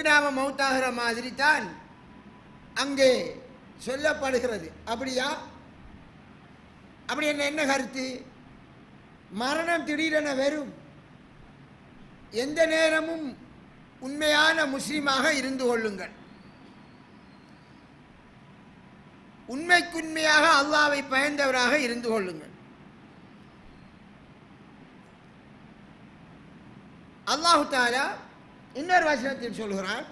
இதுக்கு நாம் மௌத்தாகிற மாதிரி தான் அங்கே சொல்லப்படுகிறது. அப்படியா? அப்படி என்ன கருத்து? மரணம் திடீரென வரும். எந்த நேரமும் உண்மையான முஸ்லீமாக இருந்து கொள்ளுங்கள். உண்மைக்குண்மையாக அல்லாஹ்வை பயந்தவராக இருந்து கொள்ளுங்கள். அல்லாஹு தஆலா இன்னொரு வசனத்தில் சொல்கிறான்,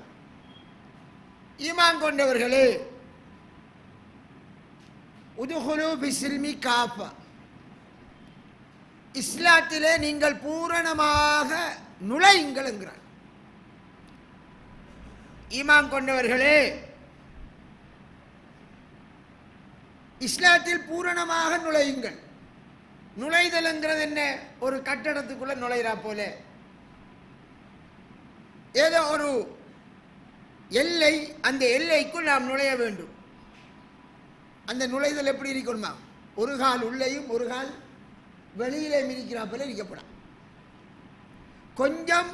ஈமான் கொண்டவர்களே, உதுகுலு பிஸ்ஸில்மி காஃபா, இஸ்லாத்திலே நீங்கள் பூரணமாக நுழையுங்கள் என்கிறார். ஈமான் கொண்டவர்களே, இஸ்லாத்தில் பூரணமாக நுழையுங்கள். நுழைதல் என்கிறது என்ன? ஒரு கட்டடத்துக்குள்ள நுழைகிறா போல, ஏதோ ஒரு எல்லை, அந்த எல்லைக்குள் நாம் நுழைய வேண்டும். அந்த நுழைதல் எப்படி இருக்கணுமா? ஒரு கால் உள்ளேயும் ஒரு கால் வெளியிலே மிதிக்கிறா போல இருக்கப்படாது. கொஞ்சம்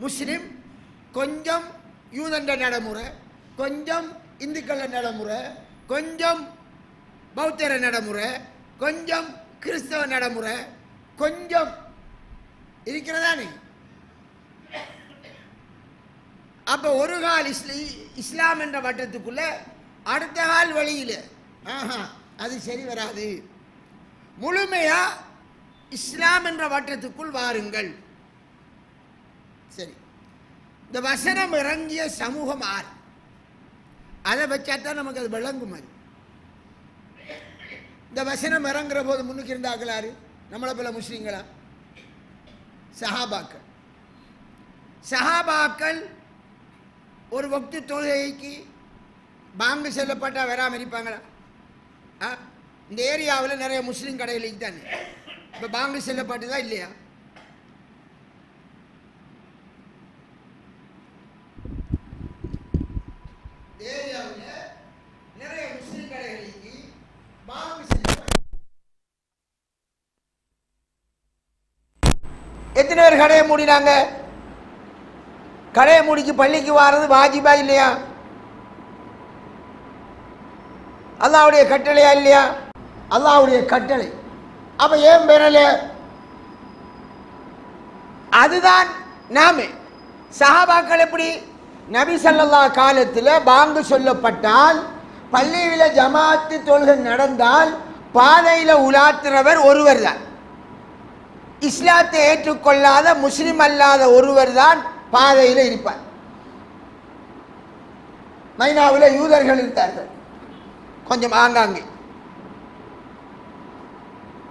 முஸ்லிம், கொஞ்சம் யூதண்ட நடைமுறை, கொஞ்சம் இந்துக்கள நடைமுறை, கொஞ்சம் பௌத்தர நடைமுறை, கொஞ்சம் கிறிஸ்தவ நடைமுறை, கொஞ்சம் இருக்கிறதானே. அப்ப ஒரு கால் இஸ்லாம் என்ற வட்டத்துக்குள்ள, அடுத்த கால் வெளியில, அது சரி வராது. முழுமையா இஸ்லாம் என்ற வட்டத்துக்குள் வாருங்கள். சரி, இந்த வசனம் இறங்கிய சமூகம் ஆறு, அதை வச்சாத்தான் நமக்கு அது விளங்கும். அது இந்த வசனம் இறங்குற போது முன்னுக்கு இருந்தார்கள் யாரு? நம்மளை போல முஸ்லீம்களா? சஹாபாக்கள். சஹாபாக்கள் ஒரு வக்து தொழுகைக்கு பாங்கு செல்லப்பட்டா வராமல் இருப்பாங்களா? இந்த ஏரியாவில் நிறைய முஸ்லீம் கடைகளுக்கு தானே இப்போ பாங்கு செல்லப்பட்டுதா இல்லையா? ஏரியாவில் நிறைய முஸ்லீம் கடைகளுக்கு பாங்கு செல்லப்பட்டு எத்தனை பேர் கடையை மூடினாங்க? கடையை மூடிக்கு பள்ளிக்கு வாரது வாஜிபா இல்லையா? அல்லாஹ்வுடைய கட்டளையா இல்லையா? அல்லாஹ்வுடைய கட்டளை. அப்ப ஏன் பெறல? அதுதான் நாமே சஹாபாக்கள். எப்படி? நபி ஸல்லல்லாஹு காலத்தில் பாங்கு சொல்லப்பட்டால், பள்ளியில ஜமாத்து தொழுகை நடந்தால், பாதையில் உலாத்துறவர் ஒருவர் தான். இஸ்லாத்தை ஏற்றுக்கொள்ளாத முஸ்லிம் அல்லாத ஒருவர் தான் பாதையில் இருப்பார். மைனாவில் யூதர்கள் இருந்தார்கள் கொஞ்சம் ஆங்காங்கே.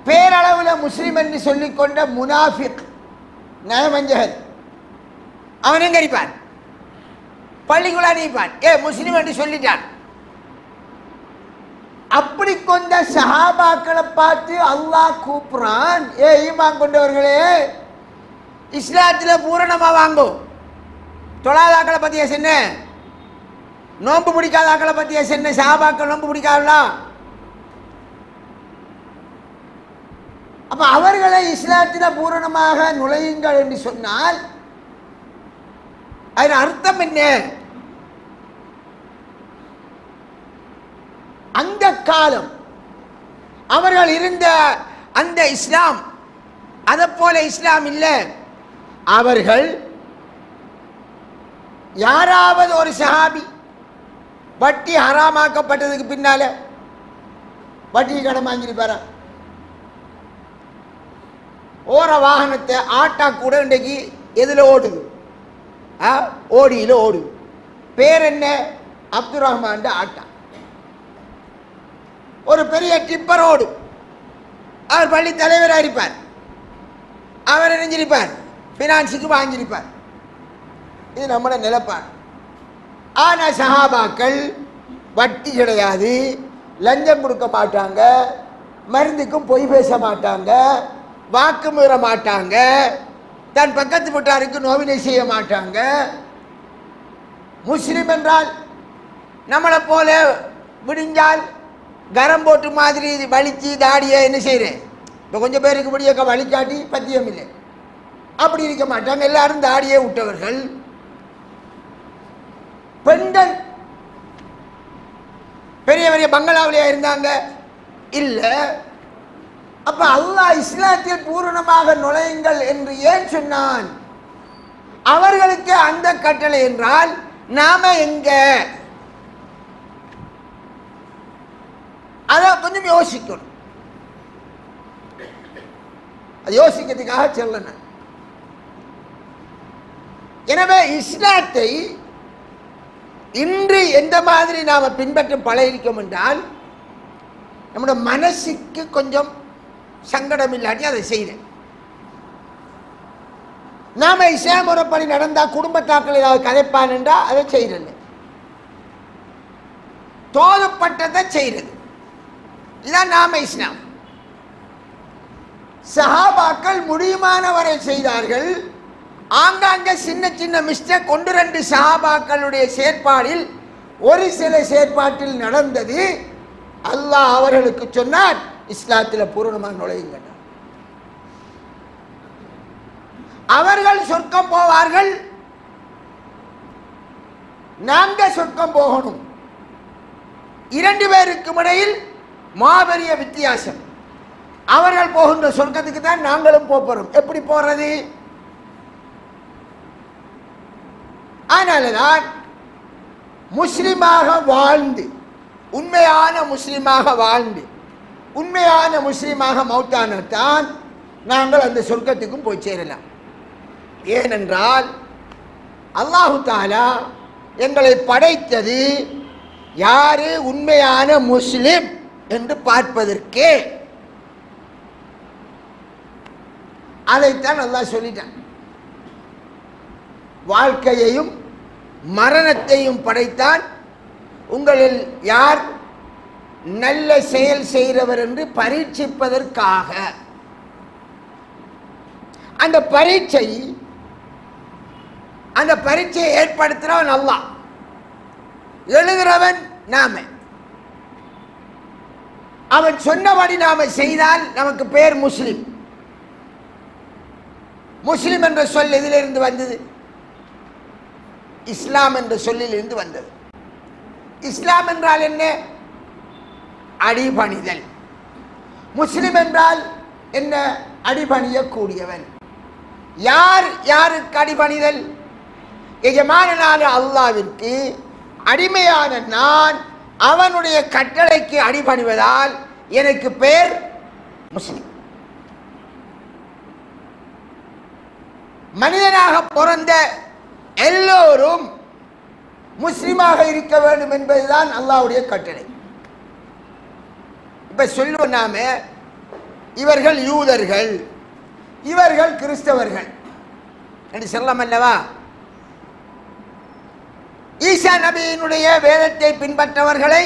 பேரளவில் முஸ்லிம் என்று சொல்லிக்கொண்ட முனாஃபிக், நயவஞ்சகன், அவன் எங்க இருப்பான்? பள்ளிக்குள்ள நீப்பான். முஸ்லிம் என்று சொல்லிட்டான். அப்படி கொண்ட சஹாபாக்களை பார்த்து அல்லாஹ் கூப்பிடுறான், ஈமான் கொண்டவர்களே, இஸ்லாத்தில் பூரணமா வாங்கோ. தொழாதாக்களை பத்திய சொன்ன, நோன்பு பிடிக்காதாக்களை பத்திய சொன்ன. சஹாபாக்கள் நோன்பு பிடிக்காதா? அப்ப அவர்களை இஸ்லாத்தில் பூரணமாக நுழையுங்கள் என்று சொன்னால் அதன் அர்த்தம் என்ன? அந்த காலம் அவர்கள் இருந்த அந்த இஸ்லாம் அதை போல இஸ்லாம் இல்லை. அவர்கள் யாராவது ஒரு சஹாபி வட்டி ஹராமாக்கப்பட்டதுக்கு பின்னால வட்டி கடன் வாங்கியிருப்பாரா? ஓர வாகனத்தை ஆட்டா கூட இன்றைக்கு எதில் ஓடுது? ஓடியில் ஓடுது. பேர் என்ன? அப்துல் ரஹ்மான் ஆட்டா. ஒரு பெரிய டிப்பர் ஓடும். அவர் பள்ளி தலைவராக இருப்பார். அவர் இணைஞ்சிருப்பார், பினான்ஸுக்கு வாங்கியிருப்பார். இது நம்மளோட நிலப்பாடு. ஆனால் சஹாபாக்கள் வட்டி கிடையாது, லஞ்சம் கொடுக்க மாட்டாங்க, மருந்துக்கும் பொய் பேச மாட்டாங்க, வாக்கு மீற மாட்டாங்க, தன் பக்கத்து வீட்டாருக்கு நோவினை செய்ய மாட்டாங்க. முஸ்லிம் என்றால் நம்மளை போல விடிஞ்சால் கரம் போட்டு மாதிரி வலிச்சு தாடியை என்ன செய்கிறேன். இப்போ கொஞ்சம் பேருக்கு முடியக்க வலிக்காட்டி பத்தியம் இல்லை, அப்படி இருக்க மாட்டாங்க. எல்லாரும் தாடியை விட்டவர்கள். பெண்கள் பெரிய பெரிய பங்களாவிலேயே இருந்தாங்க இல்ல. அப்ப அல்லாஹ் இஸ்லாத்தில் பூரணமாக நுழையுங்கள் என்று ஏன் சொன்னான்? அவர்களுக்கு அந்த கட்டளை என்றால் நாம எங்க? அத கொஞ்சம் யோசிக்கணும். யோசிக்கிறதுக்காக சொல்லணும். எனவே இஸ்லாத்தை இன்று எந்த மாதிரி நாம பின்பற்ற பழகிருக்கோம் என்றால் நம்முடைய மனசுக்கு கொஞ்சம் சங்கடம் இல்லாட்டி அதை செய்யறேன். நாம இஸ்லாம் முறைப்படி நடந்தா குடும்பத்தாக்கள் ஏதாவது கதைப்பான் என்றா அதை செய்யறது, தோதப்பட்டதை செய்யறது, இதான் நாம இஸ்லாம். சஹாபாக்கள் முடியுமானவரை செய்தார்கள். ஆங்காங்க சின்ன சின்ன மிஸ்டேக் 1-2 சஹாபாக்களுடைய செயற்பாடில் ஒரு சில செயற்பாட்டில் நடந்தது. அல்லாஹ் அவர்களுக்கு சொன்னார் இஸ்லாத்தில் பூரணமாக நுழையுங்க. அவர்கள் சொர்க்கம் போவார்கள், நாங்க சொர்க்கம் போகணும். 2 பேருக்கும் இடையில் மாபெரிய வித்தியாசம். அவர்கள் போகின்ற சொர்க்கத்துக்கு தான் நாங்களும் போறோம். எப்படி போறது? ஆனால்தான் முஸ்லிமாக வாழ்ந்து உண்மையான முஸ்லிமாக வாழ்ந்து உண்மையான முஸ்லிமாக மௌத்தானத்தான் நாங்கள் அந்த சொர்க்கத்துக்கும் போய் சேரலாம். ஏனென்றால் அல்லாஹு தஆலா எங்களை படைத்தது யாரு உண்மையான முஸ்லிம் என்று பார்ப்பதற்கே. அதைத்தான் அல்லாஹ் சொல்லிட்டான். வாழ்க்கையையும் மரணத்தையும் படைத்தான். உங்களில் யார் நல்ல செயல் செய்கிறவர் என்று பரீட்சிப்பதற்காக. அந்த பரீட்சையை ஏற்படுத்துறவன் அல்லாஹ், எழுதுகிறவன் நாம. அவன் சொன்னபடி நாம செய்தால் நமக்கு பேர் முஸ்லிம். முஸ்லிம் என்ற சொல் எதிலிருந்து வந்தது? இஸ்லாம் என்ற சொல்லிலிருந்து வந்தது. இஸ்லாம் என்றால் என்ன? அடிபணிதல். முஸ்லிம் என்றால் என்ன? அடிபணியக்கூடியவன். யார் யாருக்கு அடிபணிதல்? எஜமானனான அல்லாஹ்விற்கு அடிமையான நான் அவனுடைய கட்டளைக்கு அடிபணிவதால் எனக்கு பேர் முஸ்லிம். மனிதனாக பிறந்த எல்லோரும் முஸ்லிமாக இருக்க வேண்டும் என்பதுதான் அல்லாஹ்வுடைய கட்டளை. இப்ப சொல்லுவோம் நாம, இவர்கள் யூதர்கள், இவர்கள் கிறிஸ்தவர்கள் என்று சொல்லலாம் அல்லவா? ஈசா நபியினுடைய வேதத்தை பின்பற்றவர்களை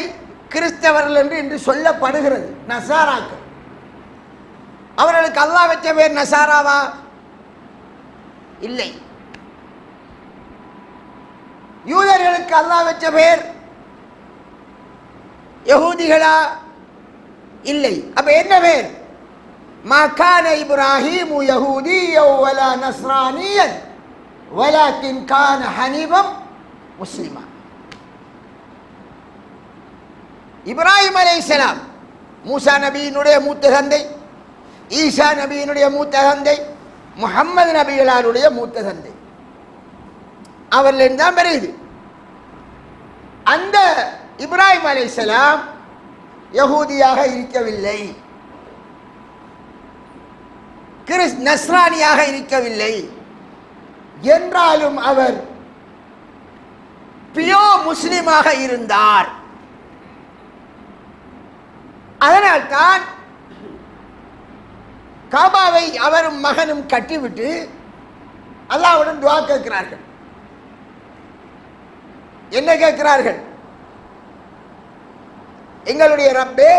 கிறிஸ்தவர்கள் என்று இன்று சொல்லப்படுகிறது. நசாராக்கள். அவர்களுக்கு அல்லாஹ் வச்ச பேர் நசாராவா? இல்லை. யூதர்களுக்கு அல்லாஹ் வச்ச பேர் யஹூதிகளா? இல்லை. அப்ப என்ன பேர்? மா கான இப்ராஹீமு யஹூதியன் வலா நஸ்ரானியன் வலாக்கின் கான ஹனீஃபன் முஸ்லிமா. இப்ராஹிம் அலைஹிஸ்ஸலாம் மூசா நபியினுடைய மூத்த தந்தை, ஈசா நபியினுடைய மூத்த தந்தை, முஹம்மது நபிகளாருடைய மூத்த தந்தை. அவர்கள் தான் பெரியது. அந்த இப்ராஹிம் அலைஹிஸ்ஸலாம் யஹூதியாக இருக்கவில்லை, நஸ்ரானியாக இருக்கவில்லை. என்றாலும் அவர் பியோ முஸ்லிமாக இருந்தார். அதனால்தான் காபாவை அவரும் மகனும் கட்டிவிட்டு அல்லாஹ்வுடன் துஆ கேட்கிறார்கள். என்ன கேட்கிறார்கள்? எங்களுடைய ரப்பே,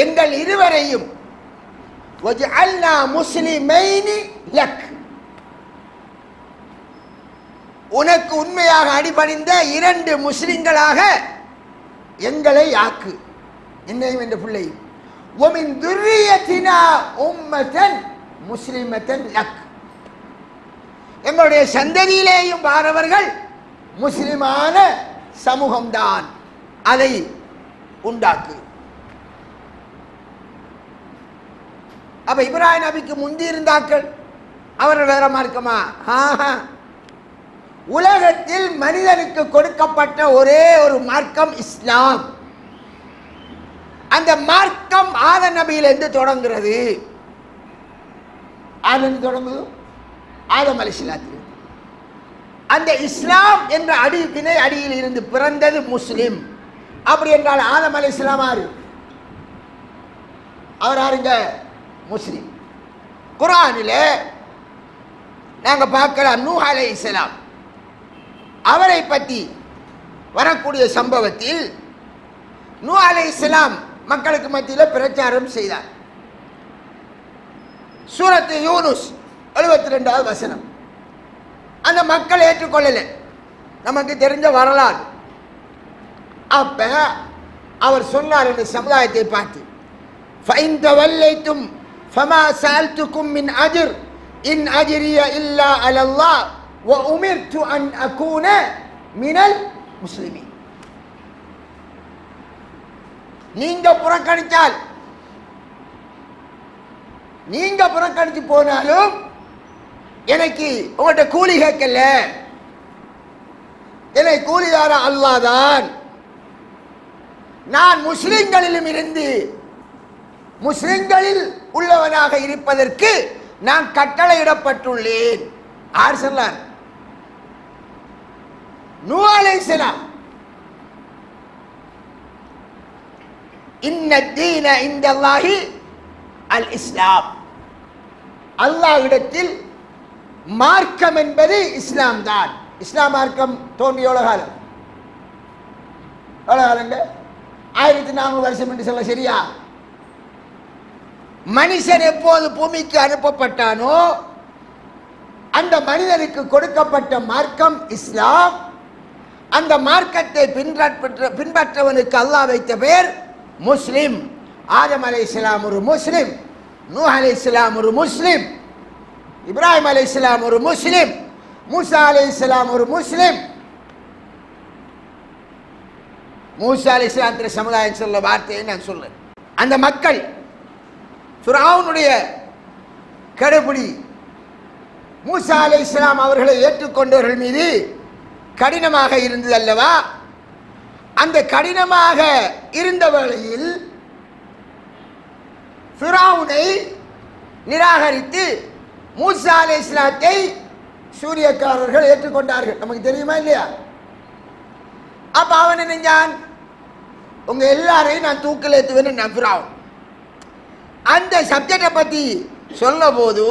எங்கள் இருவரையும் வஜஅல்னா முஸ்லிமைனி லக், உனக்கு உண்மையாக அடிபணிந்த 2 முஸ்லிம்களாக எங்களை ஆக்கு, என்னையும் என்ற பிள்ளையும். ومن ذريتنا أمة مسلمة لك, எங்களுடைய சந்ததியிலேயும் வாரவர்கள் முஸ்லிமான சமூகம்தான் அதை உண்டாக்கு. அப்ப இப்ராஹிம் நபிக்கு முந்தி இருந்தார்கள், அவர்கள் வேற மார்க்கமா? உலகத்தில் மனிதனுக்கு கொடுக்கப்பட்ட ஒரே ஒரு மார்க்கம் இஸ்லாம். அந்த மார்க்கம் ஆதம் நபியிலிருந்து தொடங்குகிறது. தொடங்குது ஆதம் அலைஹிஸ்ஸலாத்தில். அந்த இஸ்லாம் என்ற வினை அடியில் இருந்து பிறந்தது முஸ்லிம். அப்படி என்றால் ஆதம் அலைஹிஸ்ஸலாம் ஆறு? அவர் ஆறுங்க? முஸ்லிம். குர்ஆனிலே நாங்க பார்க்கலாம், நூஹ் அலைஹிஸ்ஸலாம் அவரை பற்றி வரக்கூடிய சம்பவத்தில் நூஹ் அலைஹிஸ்ஸலாம் மக்களுக்கு மத்தியில் பிரச்சாரம் செய்தார். சூரத்து யூனுஸ் 72வது வசனம். அந்த மக்கள் ஏற்றுக்கொள்ளலை, நமக்கு தெரிஞ்ச வரலாறு. அப்ப அவர் சொன்னார் இந்த சமுதாயத்தை பார்த்து, فَإِنْ تَوَلَّيْتُمْ فَمَا سَأَلْتُكُمْ مِنْ أَجْرٍ إِنْ أَجْرِيَ إِلَّا عَلَى اللَّهِ وَأُمِرْتُ أَنْ أَكُونَ مِنَ الْمُسْلِمِينَ. நீங்க புறக்கணித்தால், நீங்க புறக்கணித்து போனாலும் எனக்கு உங்கள்கிட்ட கூலி கேட்கல, என்னை கூலிதார அல்லாஹ் தான். நான் முஸ்லிம்களிலும் இருந்து முஸ்லிம்களில் உள்ளவனாக இருப்பதற்கு நான் கட்டளையிடப்பட்டுள்ளேன். யார் சொன்னார்? நூஹ் அலைஹிஸ்ஸலாம். இன்ன தீன இந்தல்லாஹி அல் இஸ்லாம். அல்லாஹ்விடத்தில் மார்க்கம் என்பது இஸ்லாம் தான். இஸ்லாம் மார்க்கம் தோன்றிய எவ்வளவு காலம்? எவ்வளவு காலங்க? 1400 வருஷம் என்று சொல்ல சரியா? மனுஷன் எப்போது பூமிக்கு அனுப்பப்பட்டானோ அந்த மனிதனுக்கு கொடுக்கப்பட்ட மார்க்கம் இஸ்லாம். அந்த மார்க்கத்தை பின்பற்றவனுக்கு அல்லாஹ் வைத்த பெயர் முஸ்லிம். ஆதம் அலைஹிஸ்ஸலாம் ஒரு முஸ்லிம், நூஹ் அலைஹிஸ்ஸலாம் ஒரு முஸ்லிம், இப்ராஹிம் அலைஹிஸ்ஸலாம் ஒரு முஸ்லிம், மூசா அலைஹிஸ்ஸலாம் ஒரு முஸ்லிம். மூசா அலைஹிஸ்ஸலாம் சமுதாயம் சொல்ல வார்த்தையை நான் சொல்றேன். அந்த மக்கள் ஃபிரௌனுடைய கடுபிடி மூசா அலைஹிஸ்ஸலாம் அவர்களை ஏற்றுக்கொண்டவர்கள் மீது கடினமாக இருந்தது அல்லவா? அந்த கடினமாக இருந்த வேளையில் ஃபிரௌனை நிராகரித்து மூசா அலைஹிஸ்ஸலாத்தை சூரியக்காரர்கள் ஏற்றுக்கொண்டார்கள். நமக்கு தெரியுமா இல்லையா? அப்ப அவன் நினைஞ்சான், உங்க எல்லாரையும் நான் தூக்கில் ஏற்றுவேன்னு நம்புறான். அந்த சப்ஜெக்டை பற்றி சொல்ல போது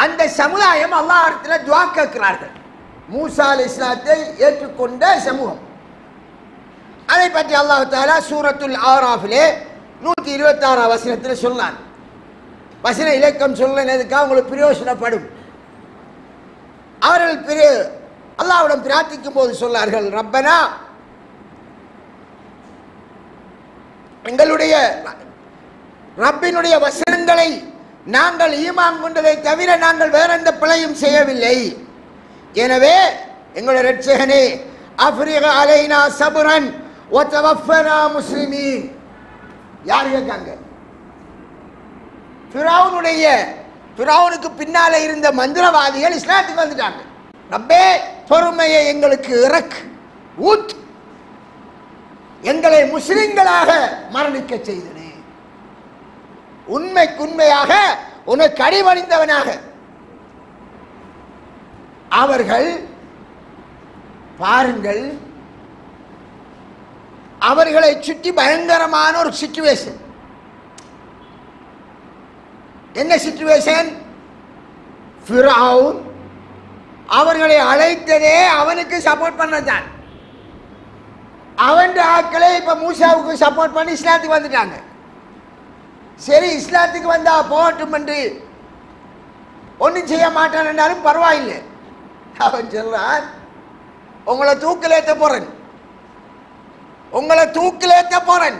அந்த சமுதாயம் அல்லாஹ்விடத்தில் துஆ கேட்கிறார்கள். மூசா அலைஹிஸ்ஸலாத்தை ஏற்றுக்கொண்ட சமூகம். அதை பற்றி அல்லாஹ் தஆலா சூரத்துல் ஆராஃபிலே 126 வசனத்தில் சொன்னான். வசன இலக்கம் சொல்லுறதுக்காக உங்களுக்கு பிரயோசனப்படும். அவர்கள் அல்லாஹ்விடம் பிரார்த்திக்கும் போது சொன்னார்கள், ரப்பனா, எங்களுடைய ரப்பினுடைய வசனங்களை நாங்கள் ஈமான் கொண்டதை தவிர நாங்கள் வேற எந்த பிழையும் செய்யவில்லை. எனவே எங்களுடைய இரட்சகனே, அஃப்ரிக அலைனா சபுரன் வ தவஃபனா முஸ்லிமீன். யார் கேட்காங்க? ஃபிரௌனுக்கு பின்னால இருந்த மந்திரவாதிகள் இஸ்லாத்துக்கு வந்துட்டாங்க. ரப்பே, பொறுமையை எங்களுக்கு இறக்கு, ஊத், எங்களை முஸ்லிம்களாக மரணிக்க செய்தனே, உண்மைக்குண்மையாக உனக்கு அடிபணிந்தவனாக. அவர்கள் பாருங்கள், அவர்களை சுற்றி பயங்கரமான ஒரு சிச்சுவேஷன். என்ன சிச்சுவேஷன்? ஃபிரௌன் அவர்களை அழைத்ததே அவனுக்கு சப்போர்ட் பண்ணதான். அவன் ஆட்களே இப்ப மூசாவுக்கு சப்போர்ட் பண்ணி இஸ்லாத்துக்கு வந்துட்டாங்க. சரி, இஸ்லாத்துக்கு வந்தா போகட்டும் என்று ஒன்றும் செய்ய மாட்டான் என்றாலும் பரவாயில்லை. அவன் சொல்றான், உங்களை தூக்கிலேத்த போறேன், உங்களை தூக்கிலேத்த போறேன்,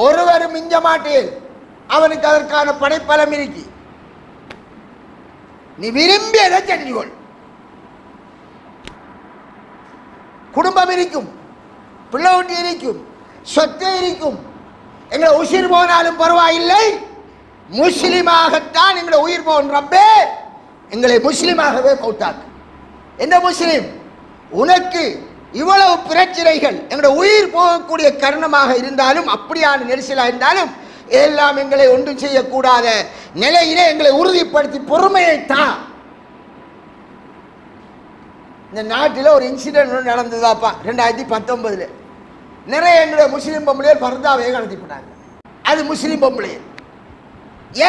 ஒருவரும் மிஞ்ச மாட்டேன். அவனுக்கு அதற்கான படைப்பலம் இருக்கு, நீ விரும்பியதை செஞ்சுகொள். குடும்பம் இருக்கும், பிள்ளை ஒட்டி இருக்கும், சொத்து இருக்கும். எங்களை உயிர் போனாலும் பரவாயில்லை, முஸ்லிமாகத்தான் எங்களை உயிர் போன் ரப்பே, எங்களை முஸ்லிமாகவே மௌத்தாக்கு. எந்த முஸ்லிம்? உனக்கு இவ்வளவு பிரச்சனைகள் எங்களுடைய உயிர் போகக்கூடிய கரணமாக இருந்தாலும், அப்படியான நெரிசலாக இருந்தாலும், எல்லாம் எங்களை ஒன்றும் செய்யக்கூடாத நிலையிலே எங்களை உறுதிப்படுத்தி பொறுமையை தான். இந்த நாட்டில் ஒரு இன்சிடென்ட் நடந்ததாப்பா 2019. நிறைய எங்களுடைய முஸ்லீம் பொம்பளையர் பர்தாவே கடத்தி போட்டாங்க. அது முஸ்லீம் பொம்பளையர்.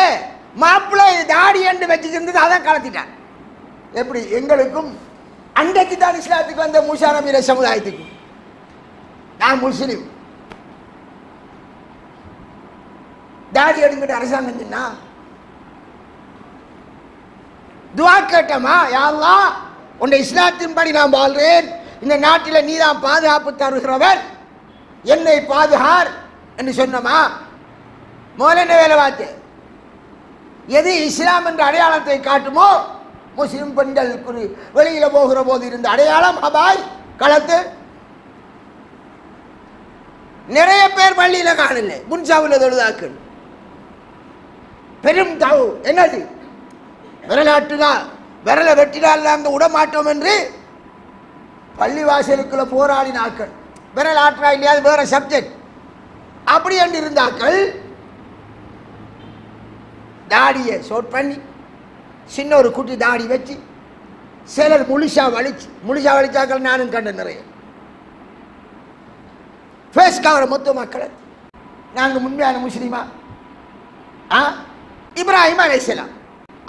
ஏன் மாப்பிள்ளை தாடி என்று வச்சுக்கிருந்தது, அதான் கடத்திட்டாங்க. எப்படி? எங்களுக்கும் அன்றைக்கு தான் இஸ்லாத்துக்கு வந்த மூசா நபி சமுதாயத்துக்கு. நான் முஸ்லீம், தாடி எடுக்கிட்ட அரசாங்கம் சொன்னா துவா கேட்டமா, யா அல்லாஹ் உன்னை இஸ்லாத்தின்படி நான் வாழ்றேன், இந்த நாட்டில் நீதான் பாதுகாப்பு தருகிறவர், என்னை பாதுகார் என்று சொன்னமா. முதல்ல என்ன வேலை பார்த்து? எது இஸ்லாம் என்ற அடையாளத்தை காட்டுமோ, முஸ்லிம் பெண்கள் வெளியில போகிற போது இருந்த அடையாளம் அபாய் களத்து. நிறைய பேர் பள்ளியில காணல, முன்சாவில் தொழுதாக்கள். பெரும் தவு என்னது? விரலாட்டுதான், விரலை வெட்டினால் நாங்கள் விடமாட்டோம் என்று பள்ளிவாசலுக்குள்ள போராடினாக்கள். விரல் ஆற்றா இல்லையா, அது வேற சப்ஜெக்ட். அப்படி என்று இருந்தாக்கள் தாடியை ஷோட் பண்ணி சின்ன ஒரு குட்டி தாடி வச்சு, சிலர் முழுசா வலிச்சாக்கள் நானும் கண்ட நிறைய ஃபேஸ் கவர மொத்த மக்களை. நாங்கள் உண்மையான முஸ்லீமா? இப்ராஹிம் அலைஹிஸ்ஸலாம்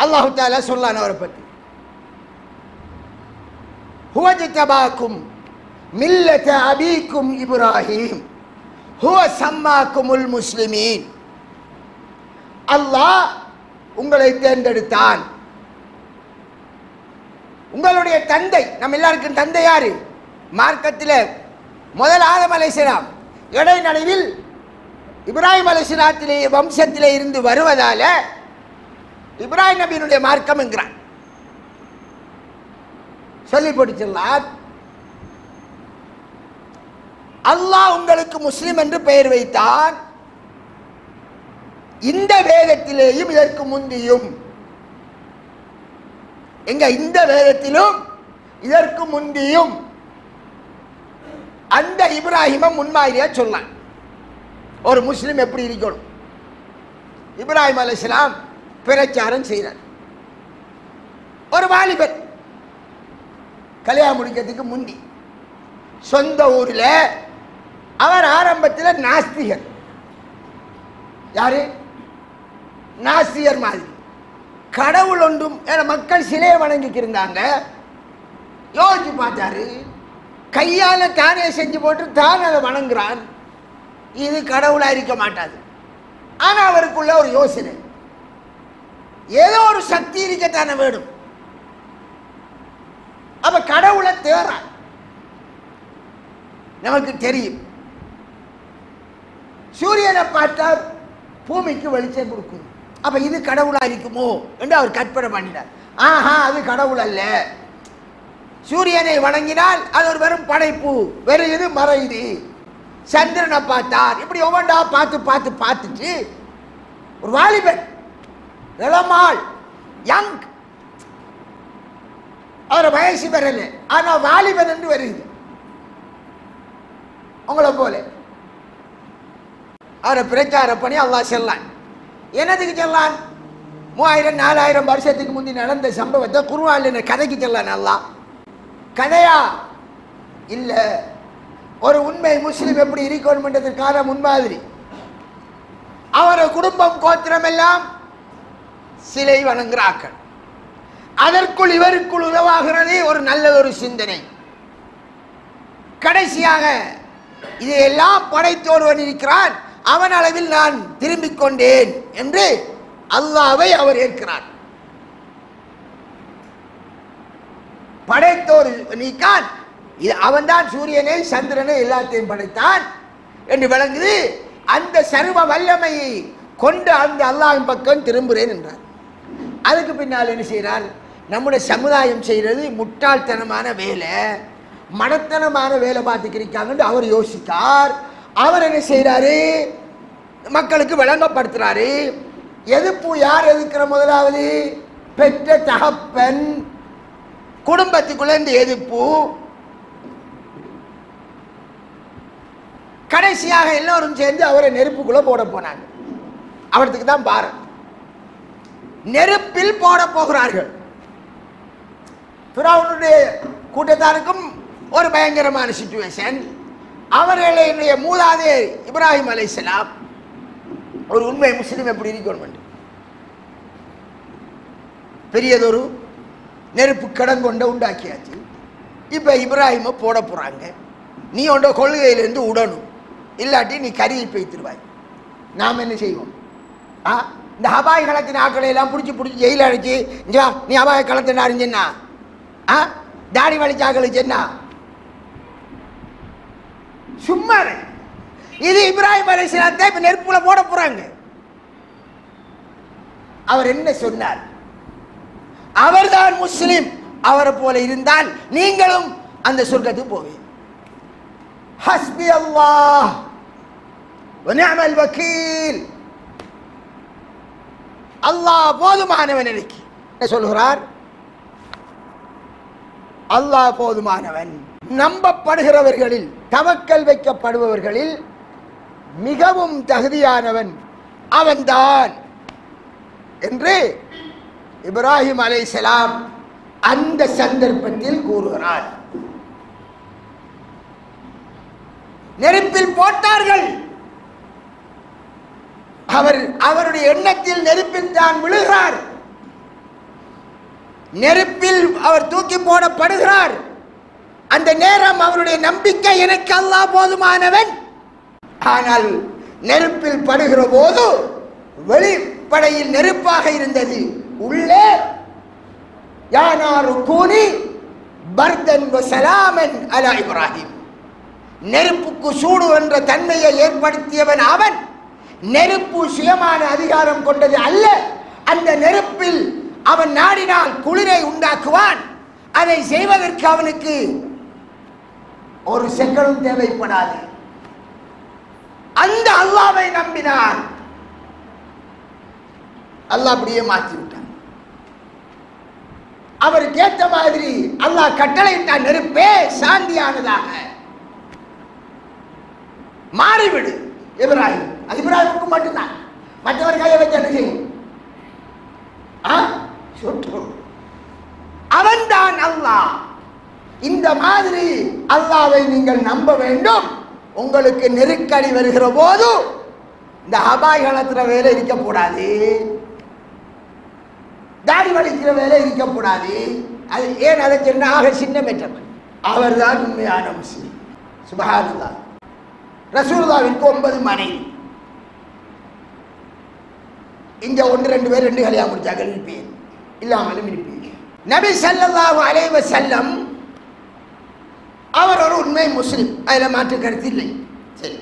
அல்லாஹ் தஆலா சொல்லான் அவரை பற்றி, ஹுவஜ்தபாக்கும் மில்லத அபீக்கும் இப்ராஹிம் ஹுவ சம்மாக்குமுல் முஸ்லிமீன். அல்லாஹ் உங்களை தேர்ந்தெடுத்தான். உங்களுடைய தந்தை, நம்ம எல்லாருக்கும் தந்தை யாரு? மார்க்கத்தில் முதல் ஆதம் அலைஹிஸ்ஸலாம், இடைநடுவில் இப்ராஹிம் அலைஹிஸ்ஸலாத்திலே வம்சத்திலே இருந்து வருவதால இப்ராஹிம் நபியினுடைய மார்க்கம் என்கிறான். சொல்லி படிச்சிடலாம். அல்லாஹ் உங்களுக்கு முஸ்லிம் என்று பெயர் வைத்தான். இந்த வேதத்திலேயும் இதற்கு முந்தியும், எங்க இந்த வேதத்திலும் இதற்கு முந்தியும் அந்த இப்ராஹிம முன்மாதிரியா சொல்லலாம். ஒரு முஸ்லிம் எப்படி இருக்கணும்? இப்ராஹிம் அலைஹிஸ்ஸலாம் பிரச்சாரம் செய்கிறார். ஒரு வாலிபர் கல்யாணம் முடிக்கிறதுக்கு முந்தி சொந்த ஊரில் அவர் ஆரம்பத்தில் நாஸ்திகர். யாரு? நாஸ்திகர் மாதிரி. கடவுள் ஒன்றும், மக்கள் சிலையை வணங்கிட்டு இருந்தாங்க. யோசிச்சு பார்த்தாரு, கையால் தானே செஞ்சு போட்டு தான் அதை வணங்குறான், இது கடவுளாக இருக்க மாட்டாது. ஆனால் அவருக்குள்ள ஒரு யோசனை, ஏதோ ஒரு சக்தி இருக்கத்தானே வேணும். அப்ப கடவுளை தேற நமக்கு தெரியும். சூரியனை பார்த்தா பூமிக்கு வெளிச்சம் கொடுக்கும். அப்ப இது கடவுளா இருக்குமோ என்று அவர் கற்பனை பண்ணினார். ஆஹா, அது கடவுள் அல்ல. சூரியனை வணங்கினால் அது ஒரு வெறும் படைப்பு, வெறும் இது மறையுது. சந்திரனை பார்த்தார். இப்படி ஒவ்வொன்றா பார்த்துட்டு ஒரு வாலிபன், இளமாள், யங், அவரை வயசு வரல, ஆனா வாலிபன் என்று வருது. உங்களை போல அவரை பிரச்சாரம் பண்ணி அல்லாஹ் செல்லான். என்னதுக்கு செல்லான்? 3000-4000 வருஷத்துக்கு முந்தி நடந்த சம்பவத்தை குர்ஆன்ல கதைக்கு செல்லான். அல்லாஹ் கதையா இல்ல, ஒரு உண்மை முஸ்லிம் எப்படி இருக்கணும்ன்றதுக்கான முன்மாதிரி. அவரை குடும்பம் கோத்திரம் எல்லாம் சிலை வணங்குறாக்கள். அதற்குள் இவருக்குள் உருவாகிறது ஒரு நல்ல ஒரு சிந்தனை. கடைசியாக இதையெல்லாம் படைத்தோர்வன் இருக்கிறான், அவன் அளவில் நான் திரும்பிக் கொண்டேன் என்று அல்லாஹ்வை அவர் ஏற்கிறார். படைத்தோர் நீக்கான், அவன் தான் சூரியனை சந்திரனை எல்லாத்தையும் படைத்தான் என்று விளங்குது. அந்த சர்வ வல்லமையை கொண்டு அந்த அல்லாஹ்வின் பக்கம் திரும்புகிறேன் என்றார். அதுக்கு பின்னால் என்ன செய்கிறார்? நம்முடைய சமுதாயம் செய்கிறது முட்டாள்தனமான வேலை. மடத்தனமான வேலை பார்த்துக்கிறாங்கன்னு அவர் யோசித்தார். அவர் என்ன செய்கிறாரு, மக்களுக்கு விளங்கப்படுத்துறாரு. எதிர்ப்பு யார் எதிர்க்கிற? முதலாவது பெற்ற தகப்பன், குடும்பத்துக்குள்ள இந்த எதிர்ப்பு. கடைசியாக எல்லோரும் சேர்ந்து அவரை நெருப்புக்குள்ள போட போனாங்க. அவருக்கு தான் பாரம், நெருப்பில் போட போகிறார்கள். ஃபிரௌனுடைய கூட்டத்தாருக்கும் ஒரு பயங்கரமான சிச்சுவேஷன். அவர்களுடைய மூதாதையர் இப்ராஹிம் அலைஹிஸ்ஸலாம், ஒரு உண்மை முஸ்லிம் எப்படி இருக்கணும், பெரியதொரு நெருப்பு கடங்கொண்ட உண்டாக்கியாச்சு. இப்போ இப்ராஹிமை போட போகிறாங்க. நீ உண்ட கொள்கையிலேருந்து உடணும், இல்லாட்டி நீ கருகி போய்த்திருவாய். நாம் என்ன செய்வோம்? இந்த அபாய களத்தின் ஆக்களை எல்லாம் பிடிச்சி ஜெயில அடிச்சு, நீ அபாய களத்தின் அறிஞ்சா தாடி வலிச்சாக்களுக்கு என்ன சும்மா? இது இப்ராஹிம் அலைஹிஸ்ஸலாத்தை இப்ப நெருப்புல போட போறாங்க. அவர் என்ன சொன்னார்? அவர்தான் முஸ்லிம், அவரை போல இருந்தால் நீங்களும் அந்த சொர்க்கத்துக்கு போவீங்க. ஹஸ்பி அல்லாஹ் வ நிஅமல் வக்கீல், அல்லாஹ் போதுமானவன். எனக்கு என்ன சொல்கிறார்? அல்லாஹ் போதுமானவன். நம்பப்படுகிறவர்களில், தவக்கல் வைக்கப்படுபவர்களில் மிகவும் தகுதியானவன் அவன்தான் என்று இப்ராஹிம் அலைஹிஸ்ஸலாம் அந்த சந்தர்ப்பத்தில் கூறுகிறார். நெருப்பில் போட்டார்கள். அவருடைய எண்ணத்தில் நெருப்பில் தான் விழுகிறார். நெருப்பில் அவர் தூக்கி போடப்படுகிறார். அந்த நேரம் அவருடைய நம்பிக்கை, எனக்கு அல்லாஹ் போதுமானவன். ஆனால் நெருப்பில் படுகிற போது வெளிப்படையில் நெருப்பாக இருந்தது, உள்ளே யானாரு கூனி பர்தன் வ சலாமன் அலா இப்ராஹிம். நெருப்புக்கு சூடு என்ற தன்மையை ஏற்படுத்தியவன் அவன். நெருப்பு சுயமான அதிகாரம் கொண்டது அல்ல. அந்த நெருப்பில் அவன் நாடினால் குளிரை உண்டாக்குவான். அதை செய்வதற்கு அவனுக்கு ஒரு செகண்டும் தேவைப்படாது. அந்த அல்லாஹ்வை நம்பினான். அல்லாஹ் அப்படியே மாற்றி விட்டான். அவருக்கு ஏற்ற மாதிரி அல்லாஹ் கட்டளையிட்டான், நெருப்பே சாந்தியானதாக மாறிவிடு. இப்ராஹிம், அது இப்ராஹிமுக்கு மட்டும்தான். மற்றவர் கையை வச்சு என்ன செய்யும்? அவன்தான் அல்லாஹ். இந்த மாதிரி அல்லாஹ்வை நீங்கள் நம்ப வேண்டும். உங்களுக்கு நெருக்கடி வருகிற போது இந்த அபாய் காலத்துல வேலை இருக்கக்கூடாது, தாடி வலிக்கிற வேலை இருக்கக்கூடாது. அது ஏன் அதை சொன்னாக சின்ன மெற்றவன். அவர் தான் உண்மையான முஸ்லிம். சுப்ஹானல்லாஹ். ரசூலுல்லாஹ்விற்கு 9 மனைவி. இங்க 1-2 பேர் 2 கல்யாணம் முடிச்சாங்க, இருப்பீர் இல்லாமலும் இருப்பீர். நபி ஸல்லல்லாஹு அலைஹி வஸல்லம் அவர் ஒரு உண்மை முஸ்லிம், அதில் மாற்று கருத்து இல்லை. சரி,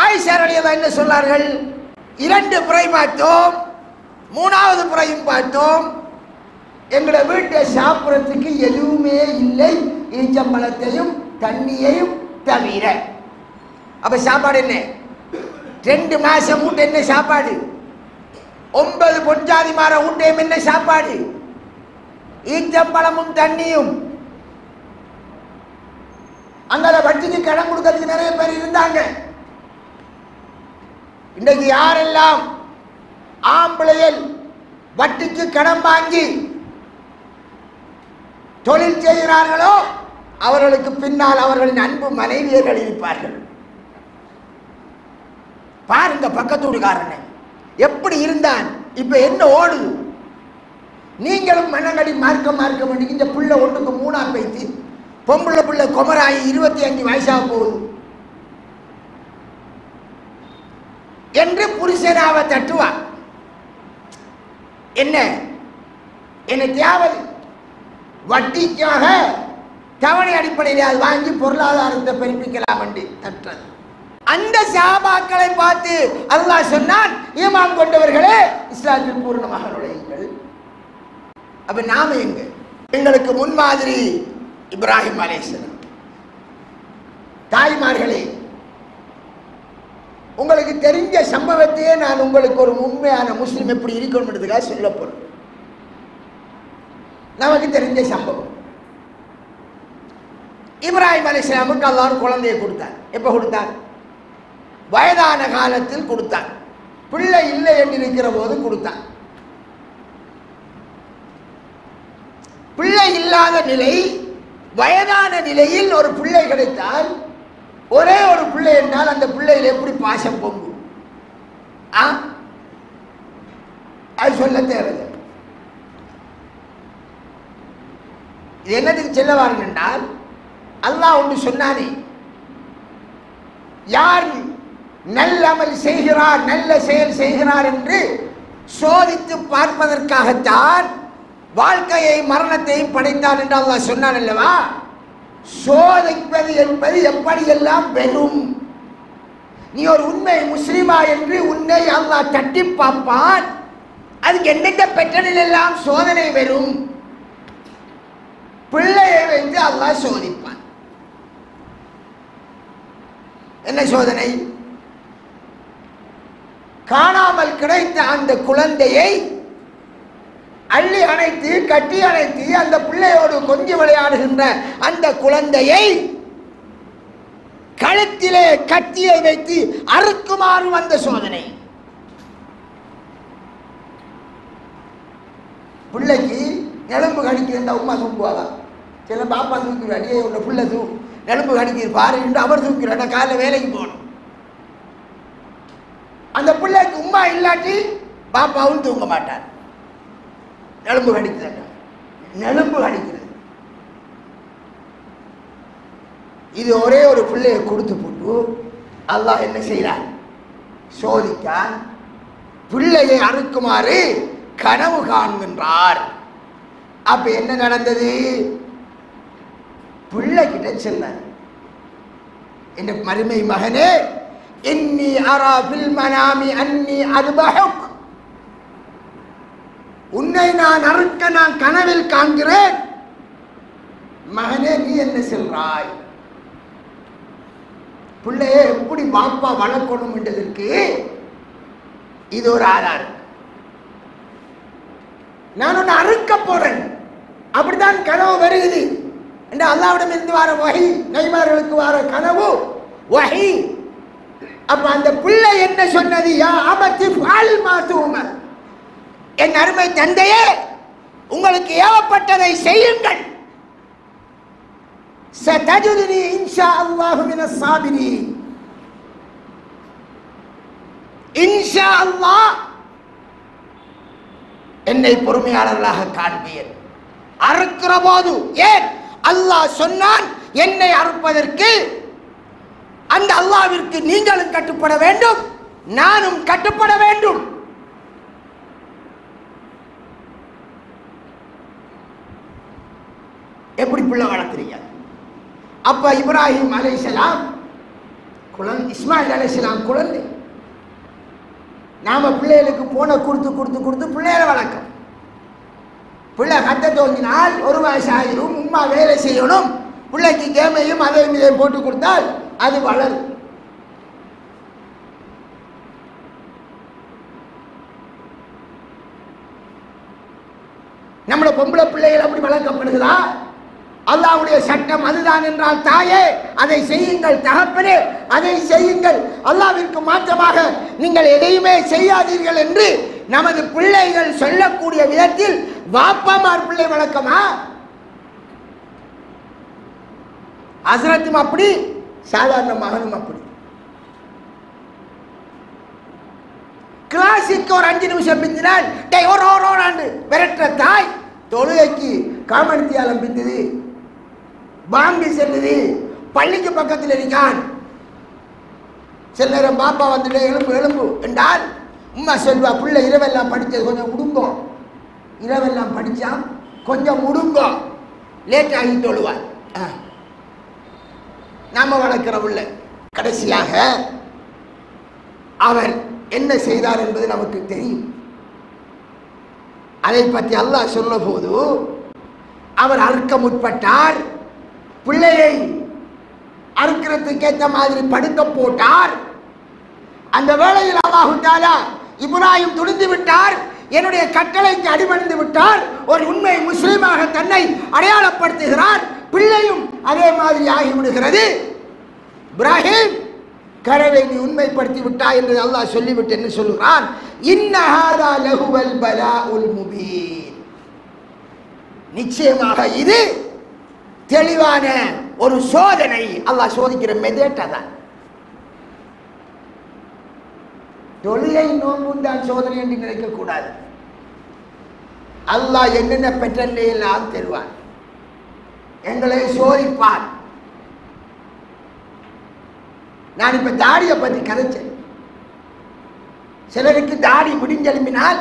ஆயிஷா ரலியல்லாஹு என்ன சொன்னார்கள்? 2 புறை பார்த்தோம், 3வது புறையும் பார்த்தோம். எங்களை வீட்டை சாப்பிட்றதுக்கு எதுவுமே இல்லை, ஈச்சம்பழத்தையும் தண்ணியையும் தவிர. அப்ப சாப்பாடு என்ன? 2 மாசம் வீட்டு என்ன சாப்பாடு? 9 பொஞ்சாதி மாற வீட்டையும் என்ன சாப்பாடு? ஈச்சம்பழமும் தண்ணியும். அங்கே வட்டிக்கு கடன் கொடுக்கறதுக்கு நிறைய பேர் இருந்தாங்க. இன்றைக்கு யாரெல்லாம் ஆம்பளையில் வட்டிக்கு கடன் வாங்கி தொழில் செய்கிறார்களோ அவர்களுக்கு பின்னால் அவர்களின் அன்பு மனைவியர்கள் இருப்பார்கள். பாருங்க பக்கத்தூடுகாரனை எப்படி இருந்தான், இப்ப என்ன ஓடுது. நீங்களும் மனங்கடி மார்க்க வேண்டிய இந்த புள்ள ஒன்றுக்கு 3ஆ பைத்து பொம்பளை புள்ள குமராயி 25 வயசாக போகுது என்று புருஷனாவை தட்டுவான். என்ன தேவை? வட்டிக்காக தவணை அடிப்படையில் அது வாங்கி பொருளாதாரத்தை பெருப்பிக்கலாம் என்று தட்டுறது. அந்த சஹாபாக்களை பார்த்து அல்லாஹ் சொன்னான், ஈமான் கொண்டவர்களே இஸ்லாத்தில் பூர்ணமாக நுழையுங்கள். அப்ப நாம எங்க? எங்களுக்கு முன்மாதிரி இப்ராஹிம் அலைஹிஸ்ஸலாம். தாய்மார்களே, உங்களுக்கு தெரிஞ்ச சம்பவத்தையே நான் உங்களுக்கு ஒரு உண்மையான முஸ்லிம் எப்படி இருக்கணும்ன்றதுக்காக சொல்ல போறேன். நமக்கு தெரிஞ்ச சம்பவம். இப்ராஹிம் அலைஹிஸ்ஸலாமுக்கு அல்லாஹ் ஒரு குழந்தையை கொடுத்தார். எப்ப கொடுத்தார்? வயதான காலத்தில் கொடுத்தார். பிள்ளை இல்லை என்று இருக்கிற போது கொடுத்தார். பிள்ளை இல்லாத நிலை, வயதான நிலையில் ஒரு பிள்ளை கிடைத்தால், ஒரே ஒரு பிள்ளை என்றால் அந்த பிள்ளையில் எப்படி பாசம் பொங்கும்? அது சொல்ல தேவையில்லை. இது என்னதுக்கு செல்ல வாருங்கள் என்றால், அல்லாஹ் ஒன்று சொன்னானே, யார் நல்ல அமல் செய்கிறார், நல்ல செயல் செய்கிறார் என்று சோதித்து பார்ப்பதற்காகத்தான் வாழ்க்கையை மரணத்தையும் படைத்தான் என்று அல்லாஹ் சொன்னான் அல்லவா? சோதிப்பது என்பது எப்படியெல்லாம் வெறும். நீ ஒரு உண்மை முஸ்லிமா என்று உன்னை அல்லாஹ் தட்டி பார்ப்பான். அதுக்கு என்னென்ன பெற்றனில் எல்லாம் சோதனை வெறும். பிள்ளையை வைத்து அல்லாஹ் சோதிப்பான். என்ன சோதனை? காணாமல் கிடைத்த அந்த குழந்தையை அள்ளி அணைத்து, கட்டி அணைத்து, அந்த பிள்ளையோடு கொஞ்சி விளையாடுகின்ற அந்த குழந்தையை கழுத்திலே கத்தியை வைத்து அறுக்குமாறு வந்த சோதனை. பிள்ளைக்கு நெலும்பு கடிக்கிற உமா தூக்குவாதான். சில பாப்பா தூக்கி அடியே உள்ள பிள்ளை நெலும்பு கடிக்கிற பாரு என்று அவர் தூக்கிறார். காலையில் வேலைக்கு போகணும். அந்த பிள்ளைக்கு உமா இல்லாட்டி பாப்பாவும் தூங்க மாட்டார். நெலும்பு கடிக்கிறது, நெலும்பு கடிக்கிறது. இது ஒரே ஒரு பிள்ளையை கொடுத்து போட்டு அல்லாஹ் என்ன செய்கிறார்? சோதிக்கான். பிள்ளையை அறுக்குமாறு கனவு காண்கின்றார். அப்ப என்ன நடந்தது? பிள்ளை கிட்ட சொன்னார், என் மருமை மகனே, இன்னி அரா ஃபில் மனாமி அன்னி அத்பஹுக், உன்னை நான் அறுக்க நான் கனவில் காண்கிறேன். மகனே, நீ என்ன சொல்றாய்? பிள்ளையை எப்படி பாப்பா வளர்க்கணும் என்றதற்கு இது ஒரு ஆதாரம். நான் உன்னை அறுக்க போறேன், அப்படித்தான் கனவு வருகிறது என்று அல்லாஹ்விடம் இருந்து வர வஹி, நபிமார்களுக்கு வர கனவு வஹி. அப்ப அந்த பிள்ளை என்ன சொன்னது? யா அபதி ஃஅல் மா துமர், என் அருமை தந்தையே, உங்களுக்கு ஏவப்பட்டதை செய்யுங்கள். சதஜுதுனி இன்ஷா அல்லாஹு மினஸ் சாபிரீன், இன்ஷா அல்லாஹ் என்னை பொறுமையாளர்களாக காண்பீர். அறுக்கிற போது ஏன் அல்லாஹ் சொன்னான் என்னை அறுப்பதற்கு? அந்த அல்லாஹ்விற்கு நீங்களும் கட்டுப்பட வேண்டும், நானும் கட்டுப்பட வேண்டும். எப்படி பிள்ளை வளர்க்குறீங்க? அப்ப இப்ராஹிம் அலைஹிஸ்ஸலாம் குழந்தை, இஸ்மாயில் அலைஹிஸ்ஸலாம் குழந்தை. நாம பிள்ளைகளுக்கு போன கொடுத்து கொடுத்து கொடுத்து பிள்ளைகளை வளர்க்கணும். பிள்ளை கத்த தோங்கினால் ஒரு வயசு ஆயிரும், உம்மா வேலை செய்யணும், பிள்ளைக்கு கேமையும் அதையும் இதையும் போட்டு கொடுத்தால் அது வளரும். நம்மளோட பொம்பளை பிள்ளைகள் அப்படி வளர்க்கப்படுகிறதா? அல்லாஹ்வுடைய சட்டம் அதுதான் என்றால், தாயே அதை செய்யுங்கள், தகப்பனே அதை செய்யுங்கள், அல்லாஹ்விற்கு மாற்றமாக நீங்கள் எதையுமே செய்யாதீர்கள் என்று நமது பிள்ளைகள் சொல்லக்கூடிய விதத்தில் வாப்பாமார் பிள்ளை வழக்கமா? ஹஸ்ரத்தும் அப்படி, சாதாரண மகனும் அப்படி. கிளாஸுக்கு ஒரு 5 நிமிஷம் பிந்தினால் விரட்டுற தாய், தொழுகைக்கு காமணித்தியாலம் பிந்தது, பாம்பி செல்லுது, பள்ளிக்கு பக்கத்தில் இருக்கான். சில நேரம் பாப்பா வந்துட்டு எலும்பு எலும்பு என்றால் உம்மா சொல்வா, பிள்ளை இரவெல்லாம் படித்தது கொஞ்சம் உடுங்கோ, இரவெல்லாம் படித்தா கொஞ்சம் உடுங்கோ, லேட் ஆகி தொழுவார். நாம வளர்க்கிற பிள்ளை. கடைசியாக அவர் என்ன செய்தார் என்பது நமக்கு தெரியும். அதை பற்றி அல்லாஹ் சொல்ல போது, அவர் அறுக்க முற்பட்டார். பிள்ளையை அறுக்கிறதுக்கு ஏற்ற மாதிரி படுக்க போட்டார். அந்த வேளையில் அல்லாஹ் தஆலா இப்ராஹிம் துணிந்து விட்டார், என்னுடைய கட்டளைக்கு அடிபணிந்து விட்டார், ஒரு உண்மை முஸ்லிமாக தன்னை அடையாளப்படுத்துகிறார். பிள்ளையும் அதே மாதிரி ஆகிவிடுகிறது. இப்ராஹிம் கனவை நீ உண்மைப்படுத்தி விட்டாய் என்று அல்லாஹ் சொல்லிவிட்டு என்ன சொல்கிறான்? இன்ன ஹாதா லஹுவல் பலாஉல் முபீன், நிச்சயமாக இது தெளிவான ஒரு சோதனை. அல்லாஹ் சோதிக்கிற மெதேட் அதான். தொழிலை நோம்பும் தான் சோதனை என்று நினைக்க கூடாது. அல்லாஹ் என்னென்ன பெற்றல்ல எல்லாம் தருவான், எங்களை சோதிப்பான். நான் இப்ப தாடியை பற்றி கதைச்சேன். சிலருக்கு தாடி முடிஞ்செலும்பினால்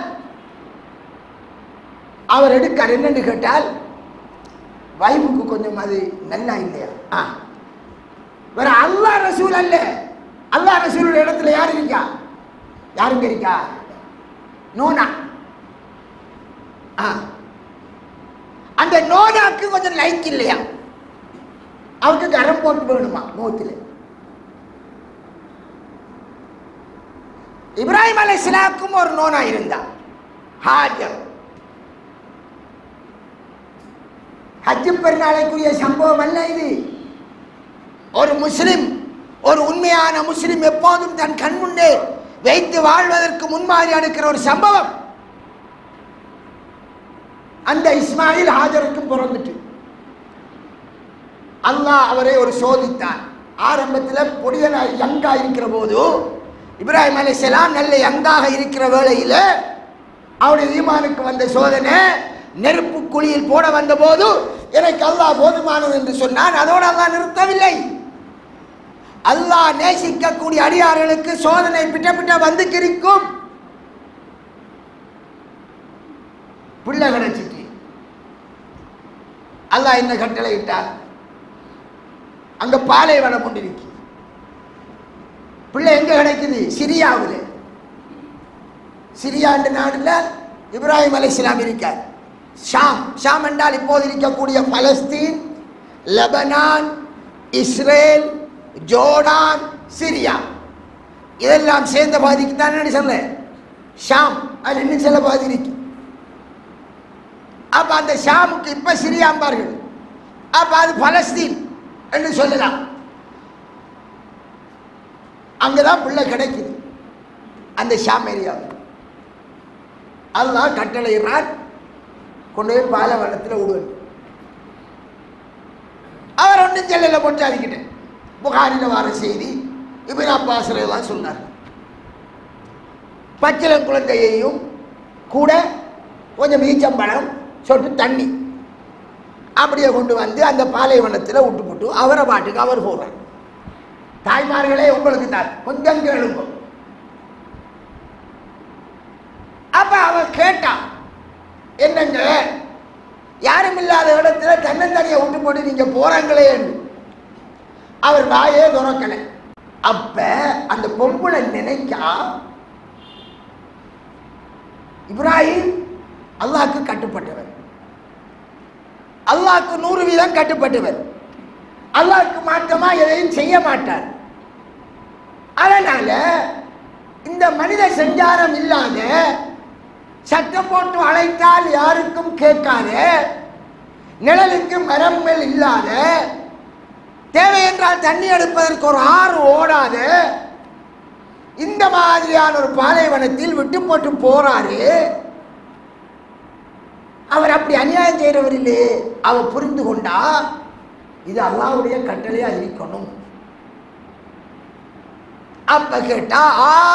அவர் எடுக்கார். என்னன்னு கேட்டால் வைஃபுக்கு கொஞ்சம் அது நல்லா இல்லையா? வேற அல்லாஹ் ரசூல் அல்ல. அல்லாஹ் ரசூலுடைய இடத்துல யார் இருக்கா? யாருங்க இருக்கா? நோனா. அந்த நோனாக்கு கொஞ்சம் லைக் இல்லையா? அவருக்கு கரம் போட்டு வேணுமா மூத்துல? இப்ராஹிம் அலைஹிஸ்ஸலாமுக்கும் ஒரு நோனா இருந்தா, ஹாஜர். ஹஜ் பெருநாளைக்குரிய சம்பவம் அல்ல இது. ஒரு முஸ்லிம், ஒரு உண்மையான முஸ்லிம் எப்போதும் தன் கண் முன்னே வைத்து வாழ்வதற்கு முன்மாதிரி அனுக்கிற ஒரு சம்பவம். அந்த இஸ்மாயில் ஹாஜருக்கும் பிறந்துட்டு அல்லாஹ் அவரை ஒரு சோதித்தான். ஆரம்பத்தில் பொடியனா யங்கா இருக்கிற போது இப்ராஹிம் அலைஹிஸ்ஸலாம் நல்ல யங்காக இருக்கிற வேளையில் அவருடைய ஈமானுக்கு வந்த சோதனை. நெருப்பு குழியில் போட வந்த போது எனக்கு அல்லாஹ் போதுமானது என்று சொன்னான். அதோடு அல்லாஹ் நிறுத்தவில்லை. அல்லாஹ் நேசிக்கக்கூடிய அடியார்களுக்கு சோதனை பிட்ட பிட்ட வந்து கிரிக்கும். பிள்ளை கிடைச்சிட்டு அல்லாஹ் என்ன கட்டளை இட்டார்? அங்க பாலைவனம் ஒன்று இருக்கு. பிள்ளை எங்க கிடைக்குது? சிரியாவில். சிரியா என்ற நாடுல இப்ராஹிம் அலைஹிஸ்ஸலாம் இருக்கார். ஷாம், ஷாம் என்றால் இப்போது இருக்கக்கூடிய Palestine, Lebanon, Israel, Jordan, Syria, இதெல்லாம் சேர்ந்த பாதிக்கு தான் சொல்ல ஷாம். அது இன்னும் சில பாதி இருக்கு. அப்ப அந்த ஷாமுக்கு இப்ப சிரியாம்பார்கள். அப்ப அது பலஸ்தீன் என்று சொல்லலாம். அங்கதான் பிள்ளை கிடைக்குது, அந்த ஷாம் ஏரியாவில். அல்லாஹ் கட்டளையிறான், கொண்டு போய் பாலைவனத்தில் விடுவது. அவர் ஒன்றும் செல்லல பொட்டாதிக்கிட்ட. புகாரில் வர செய்தி இப்னு அப்பாஸ் தான் சொன்னார். பச்சிளம் குழந்தையையும் கூட கொஞ்சம் ஈச்சம்பழம் சொட்டு தண்ணி அப்படியே கொண்டு வந்து அந்த பாலைவனத்தில் விட்டு போட்டு அவரை பாட்டுக்கு அவர் போகிறார். தாய்மார்களே உங்களுக்கு தான் கொஞ்சம் கேளுங்க. அப்ப அவர் கேட்டான், என்னங்க யாரும் இல்லாத இடத்துல தன்னந்தனியை விட்டு போட்டு நீங்க போறாங்களே என்று. அவர் வாயே துறக்கலை. அப்ப அந்த பொம்பளை நினைக்கா, இப்ராஹிம் அல்லாஹ்க்கு கட்டுப்பட்டவர், அல்லாஹ்க்கு 100% கட்டுப்பட்டவர், அல்லாஹ்க்கு மாற்றமா எதையும் செய்ய மாட்டார். அதனால இந்த மனித சஞ்சாரம் இல்லாத, சட்டம் போட்டு அழைத்தால் யாருக்கும் கேட்காத, நிழலுக்கு மரங்கள் இல்லாத, தேவை என்றால் தண்ணி எடுப்பதற்கு ஒரு ஆறு ஓடாத இந்த மாதிரியான ஒரு பாலைவனத்தில் விட்டு போட்டு போறாரு. அவர் அப்படி அநியாயம் செய்கிறவர் இல்லையே. அவர் புரிந்து கொண்டா இது அல்லாஹ்வுடைய கட்டளையா இருக்கணும். அப்ப கேட்டா,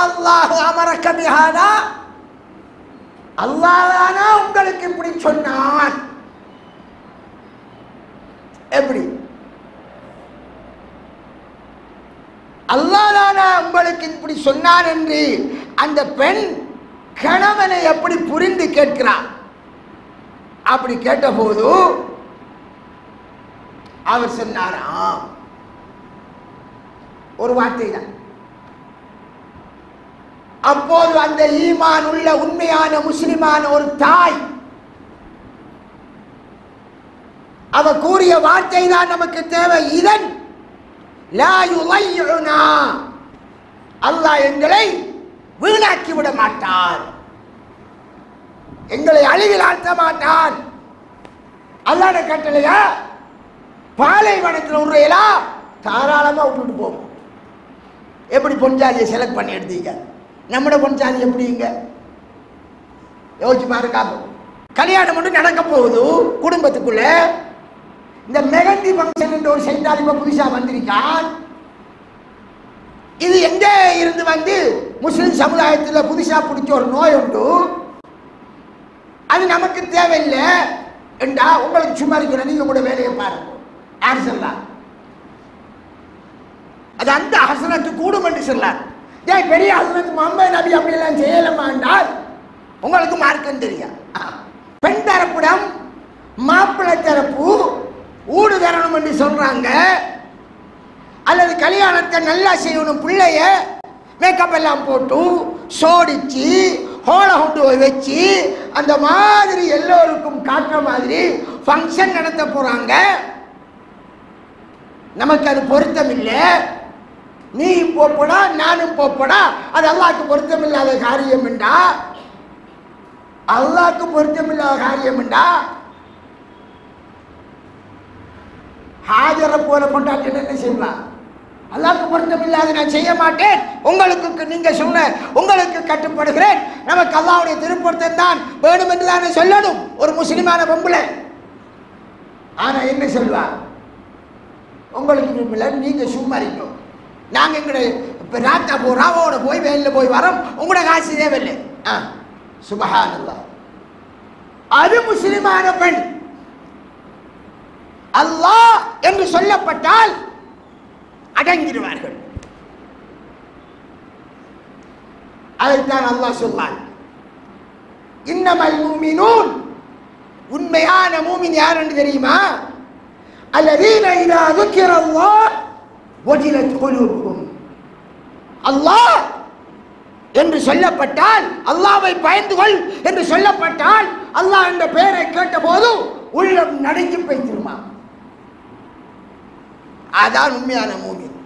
அல்லாஹ் அமரக பிஹாதா, அல்லாஹ் தானா உங்களுக்கு இப்படி சொன்னான்? எப்படி? அல்லாஹ் தானா உங்களுக்கு இப்படி சொன்னான் என்று அந்த பெண் கணவனை எப்படி புரிந்து கேட்கிறார்? அப்படி கேட்டபோது அவர் சொன்னாராம் ஒரு வார்த்தை தான். அப்போது அந்த ஈமான் உள்ள உண்மையான முஸ்லிமான ஒரு தாய் அவ கூறிய வார்த்தை தான் நமக்கு தேவை. இதன் லா யுலையுனா, அல்லாஹ் எங்களை வீணாக்கி விட மாட்டார், எங்களை அழிவில் ஆழ்த்த மாட்டான். அல்லாஹ்ட கட்டளையா பாலைவனத்தில் உரையலா தாராளமா விட்டுட்டு போகும். எப்படி பொஞ்சாதியை செலக்ட் பண்ணி எடுத்தீங்க? நம்மட பொஞ்சாதி எப்படிங்க யோசிச்சு பாருங்க. கல்யாணம் மட்டும் நடக்க போகுது குடும்பத்துக்குள்ள. இந்த மெகந்தி ஃபங்க்ஷன் என்ற ஒரு செய்தால் இப்ப புதுசா வந்திருக்கான். இது எங்க இருந்து வந்து முஸ்லிம் சமுதாயத்தில் புதுசா பிடிச்ச ஒரு நோய் உண்டு. அது நமக்கு தேவையில்லை என்றா உங்களுக்கு சும்மா இருக்கிற நீங்க கூட வேலையை பாருங்க. யார் சொல்லலாம்? அது அந்த ஹசனத்து கூடும் என்று சொல்லார். பெரிய ஹசனத்து முகமது நபி அப்படியெல்லாம் செய்யலாமா என்றால் உங்களுக்கு மார்க்கம் தெரியும். பெண் தரப்பிடம் மாப்பிள்ளை தரப்பு ஊடு தரணும் என்று சொல்றாங்க. அல்லது கல்யாணத்தை நல்லா செய்யணும், பிள்ளைய மேக்கப் எல்லாம் போட்டு சோடிச்சு ஹோலை கொண்டு போய் வச்சு அந்த மாதிரி எல்லோருக்கும் காட்டுற மாதிரி ஃபங்க்ஷன் நடத்த போறாங்க. நமக்கு அது பொருத்தம் இல்லை. நீ போப்படா நானும் போப்படா, அது அல்லாஹ்க்கு பொருத்தம் இல்லாத காரியம் என்றா, அல்லாஹ்க்கு பொருத்தம் இல்லாத காரியம் என்றா ஹாஜரை போல கொண்டாட்டி என்ன செய்யலாம்? அல்லாஹ்க்கு பொருத்தம் இல்லாத நான் செய்ய மாட்டேன், உங்களுக்கு நீங்க சொன்ன உங்களுக்கு கட்டுப்படுகிறேன், நமக்கு அல்லாஹ்வுடைய திருப்பொருத்தம் தான் வேணும் என்று தானே சொல்லணும் ஒரு முஸ்லிமான பொம்பளை. ஆனா என்ன சொல்வார்? உங்களுக்கு விரும்பல, நீங்க சும்மா இருக்கணும், நாங்க எங்களுடைய ராத்தா ராவோட போய் வேலையில் போய் வரோம், உங்களோட காசு தேவையில்லை. சுபஹானல்லாஹ். அது முஸ்லிமான பெண். அல்லாஹ் என்று சொல்லப்பட்டால் அடங்கிடுவார்கள். அதைத்தான் அல்லாஹ் சொல்வான், இன்னமல் முஃமினூன், உண்மையான மூமின் யார் என்று தெரியுமா? அல்லதீன இதா ذுக்கிரல்லாஹ் வஜிலத் குலூபுஹும். அல்லாஹ் என்று சொல்லப்பட்டால், அல்லாஹ்வை பயந்து கொள் என்று சொல்லப்பட்டால், அல்லாஹ் என்ற பெயரை கேட்ட போது உள்ளம் நடுங்கி போய்த்திருமா. அதான் உண்மையான மூமின்.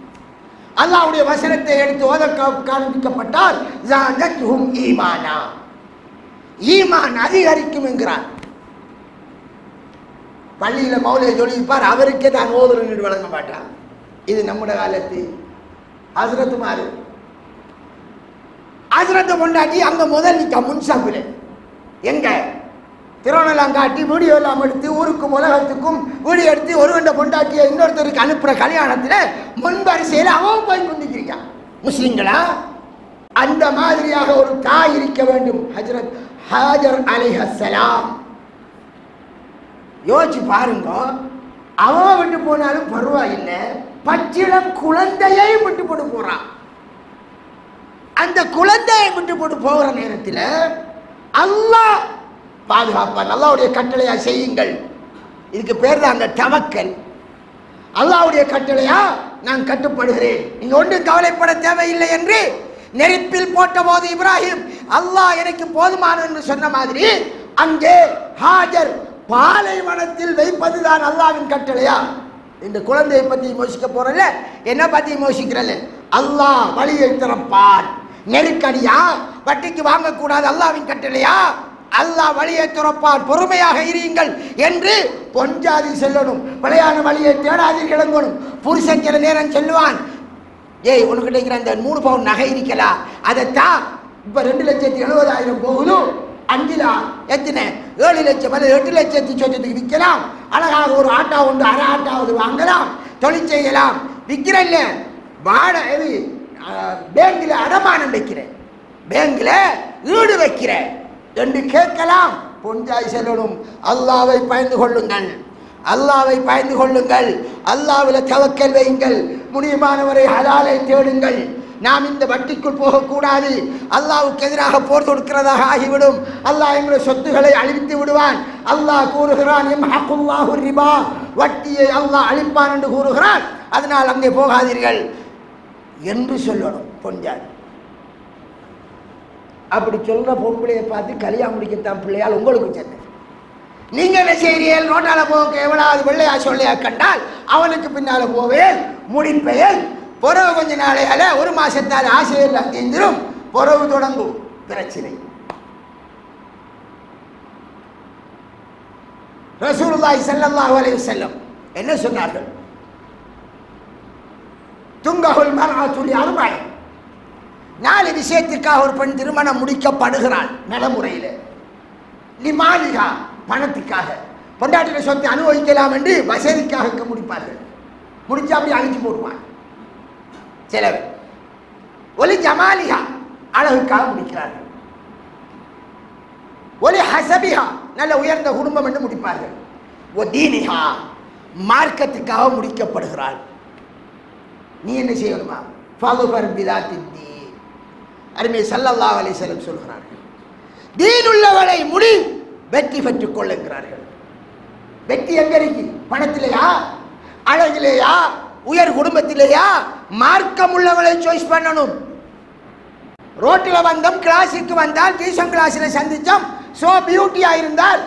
அல்லாஹ்வுடைய வசனத்தை எடுத்து ஓத காண்பிக்கப்பட்டால் ஜாதத்துஹும் ஈமானா, ஈமான் அதிகரிக்கும் என்கிறார். பள்ளியில மௌலியை சொல்லிப்பார், அவருக்கே தான் ஓதுறன்னு வழங்க மாட்டான். இது நம்முடைய காலத்து ஹஸ்ரத் மாறு. ஹஸ்ரத்தை கொண்டாட்டி அங்க முதல் நிற்க முன்சாப்பில் எங்க திருவண்ணெல்லாம் காட்டி வீடியோ எல்லாம் எடுத்து ஊருக்கும் உலகத்துக்கும் வீடியோ எடுத்து ஒருவண்ட கொண்டாட்டிய இன்னொருத்தருக்கு அனுப்புற கல்யாணத்துல முன்வரிசையில் அவன் போய் கொண்டிருக்கான். முஸ்லிம்களா? அந்த மாதிரியாக ஒரு தாய் இருக்க வேண்டும். ஹஜ்ரத் ஹாஜர் அலைஹிஸ்ஸலாம் யோசிச்சு பாருங்க. அவன் விட்டு போனாலும் பரவாயில்லை, பச்சிளம் குழந்தையை விட்டு போட்டு போறான். அந்த குழந்தையை விட்டு போட்டு போகிற நேரத்தில் அல்லாஹ் பாதுகாப்பான். அல்லாஹ்வுடைய கட்டளையா செய்யுங்கள். இதுக்கு பேர் தான் அந்த தவக்கல். அல்லாஹ்வுடைய கட்டளையா நான் கட்டுப்படுகிறேன், நீங்க ஒன்றும் கவலைப்பட தேவையில்லை என்று நெருப்பில் போட்ட போது இப்ராஹிம் அல்லாஹ் எனக்கு போதுமானது என்று சொன்ன மாதிரி அங்கே ஹாஜர் பாலைவனத்தில் வைப்பதுதான் அல்லாஹ்வின் கட்டளையா? இந்த குழந்தையை பத்தி யோசிக்க போறல, என்ன பத்தி யோசிக்கிறல்ல? அல்லாஹ் வழியை திறப்பான். நெருக்கடியா? வட்டிக்கு வாங்கக்கூடாது, அல்லாஹ்வின் கட்டளையா? அல்லாஹ் வழியை திறப்பான், பொறுமையாக இருங்கள் என்று பொஞ்சாதி சொல்லணும். பழையான வழியை தேடாதீர்கள் என்கணும். புருஷன் சில நேரம் சொல்லுவான், ஏய் உனக்கிட்ட இருக்கிற அந்த 3 பவுன் நகை இருக்கலாம், அதைத்தான் இப்ப 2,70,000 போகுது, 5 எத்தனை 7 லட்சம் 8 லட்சத்து சொச்சத்துக்கு விற்கலாம். அழகாக ஒரு ஆட்டா ஒன்று அரை ஆட்டாவது வாங்கலாம், தொழில் செய்யலாம். விற்கிறல்ல, வாடகை பேங்கில் அடமானம் வைக்கிறேன், பேங்கில் ஈடு வைக்கிறேன் என்று கேட்கலாம். பொஞ்சாய் செல்லணும், அல்லாஹ்வை பயந்து கொள்ளுங்கள், அல்லாஹ்வை பயந்து கொள்ளுங்கள், அல்லாஹ்வில் தவக்கல் வையுங்கள், முடியுமானவரை ஹலாலை தேடுங்கள். நாம் இந்த வட்டிக்குள் போகக்கூடாது, அல்லாஹ்வுக்கு எதிராக போர் தொடுக்கிறதாக ஆகிவிடும். அல்லாஹ் எங்களுடைய சொத்துக்களை அழித்து விடுவான். அல்லாஹ் கூறுகிறான், யம்ஹகுல்லாஹு ரிபா, வட்டியை அல்லாஹ் அழிப்பான் என்று கூறுகிறான். அதனால் அங்கே போகாதீர்கள் என்று சொல்லணும் பொஞ்சாதி. அப்படி சொல்ற பொம்பளையை பார்த்து கல்யாணம் முடிக்கத்தான் பிள்ளையால் உங்களுக்கு சொன்னேன். நீங்க என்ன செய்கிறீர்கள்? ரோட்டால போக எவ்வளவு வெள்ளையா சொல்லையா கண்டால் அவனுக்கு பின்னால போவேன், முடிப்பேன். பொறவு கொஞ்ச நாளையால ஒரு மாசத்தால் ஆசையெல்லாம் தீர்ந்துடும், பொறவு தொடங்கும் பிரச்சனை. ரசூலுல்லாஹி ஸல்லல்லாஹு அலைஹி வஸல்லம் என்ன சொன்னார்கள்? துங்கஹுல் மர்அத்து லிஅர்பஅ, 4 விஷயத்திற்காக ஒரு பெண் திருமணம் முடிக்கப்படுகிறாள் நடைமுறையில். லிமாலிஹா, பணத்துக்காக, பொண்டாட்டின சொத்தை அனுபவிக்கலாம் என்று வசதிக்காக முடிப்பார்கள். முடிச்சா அப்படி அழிஞ்சு போடுவான் சிலர். ஒலி ஜமாலிஹா, அழகுக்காக முடிக்கிறார்கள். ஒலி ஹசபிஹா, நல்ல உயர்ந்த குடும்பம் என்று முடிப்பார்கள். ஒ தீனிஹா, மார்க்கத்துக்காக முடிக்கப்படுகிறாள். நீ என்ன செய்யணுமா? ஃபதுஃபர் பிதாத்தி தீன், அருமை ஸல்லல்லாஹு அலைஹி வஸல்லம் சொல்கிறார்கள். தீன் உள்ளவளை முடி, வெற்றி பெற்றுக் கொள்ளுகிறார்கள். வெற்றி எங்க இருக்கு? பணத்திலேயா, அழகிலேயா, உயர் குடும்பத்திலேயா? மார்க்கம் உள்ளவளை சாய்ஸ் பண்ணணும். ரோட்டில் வந்தோம், கிளாஸுக்கு வந்தால் டியூஷன் கிளாஸில் சந்திச்சோம், சோ பியூட்டியா இருந்தால்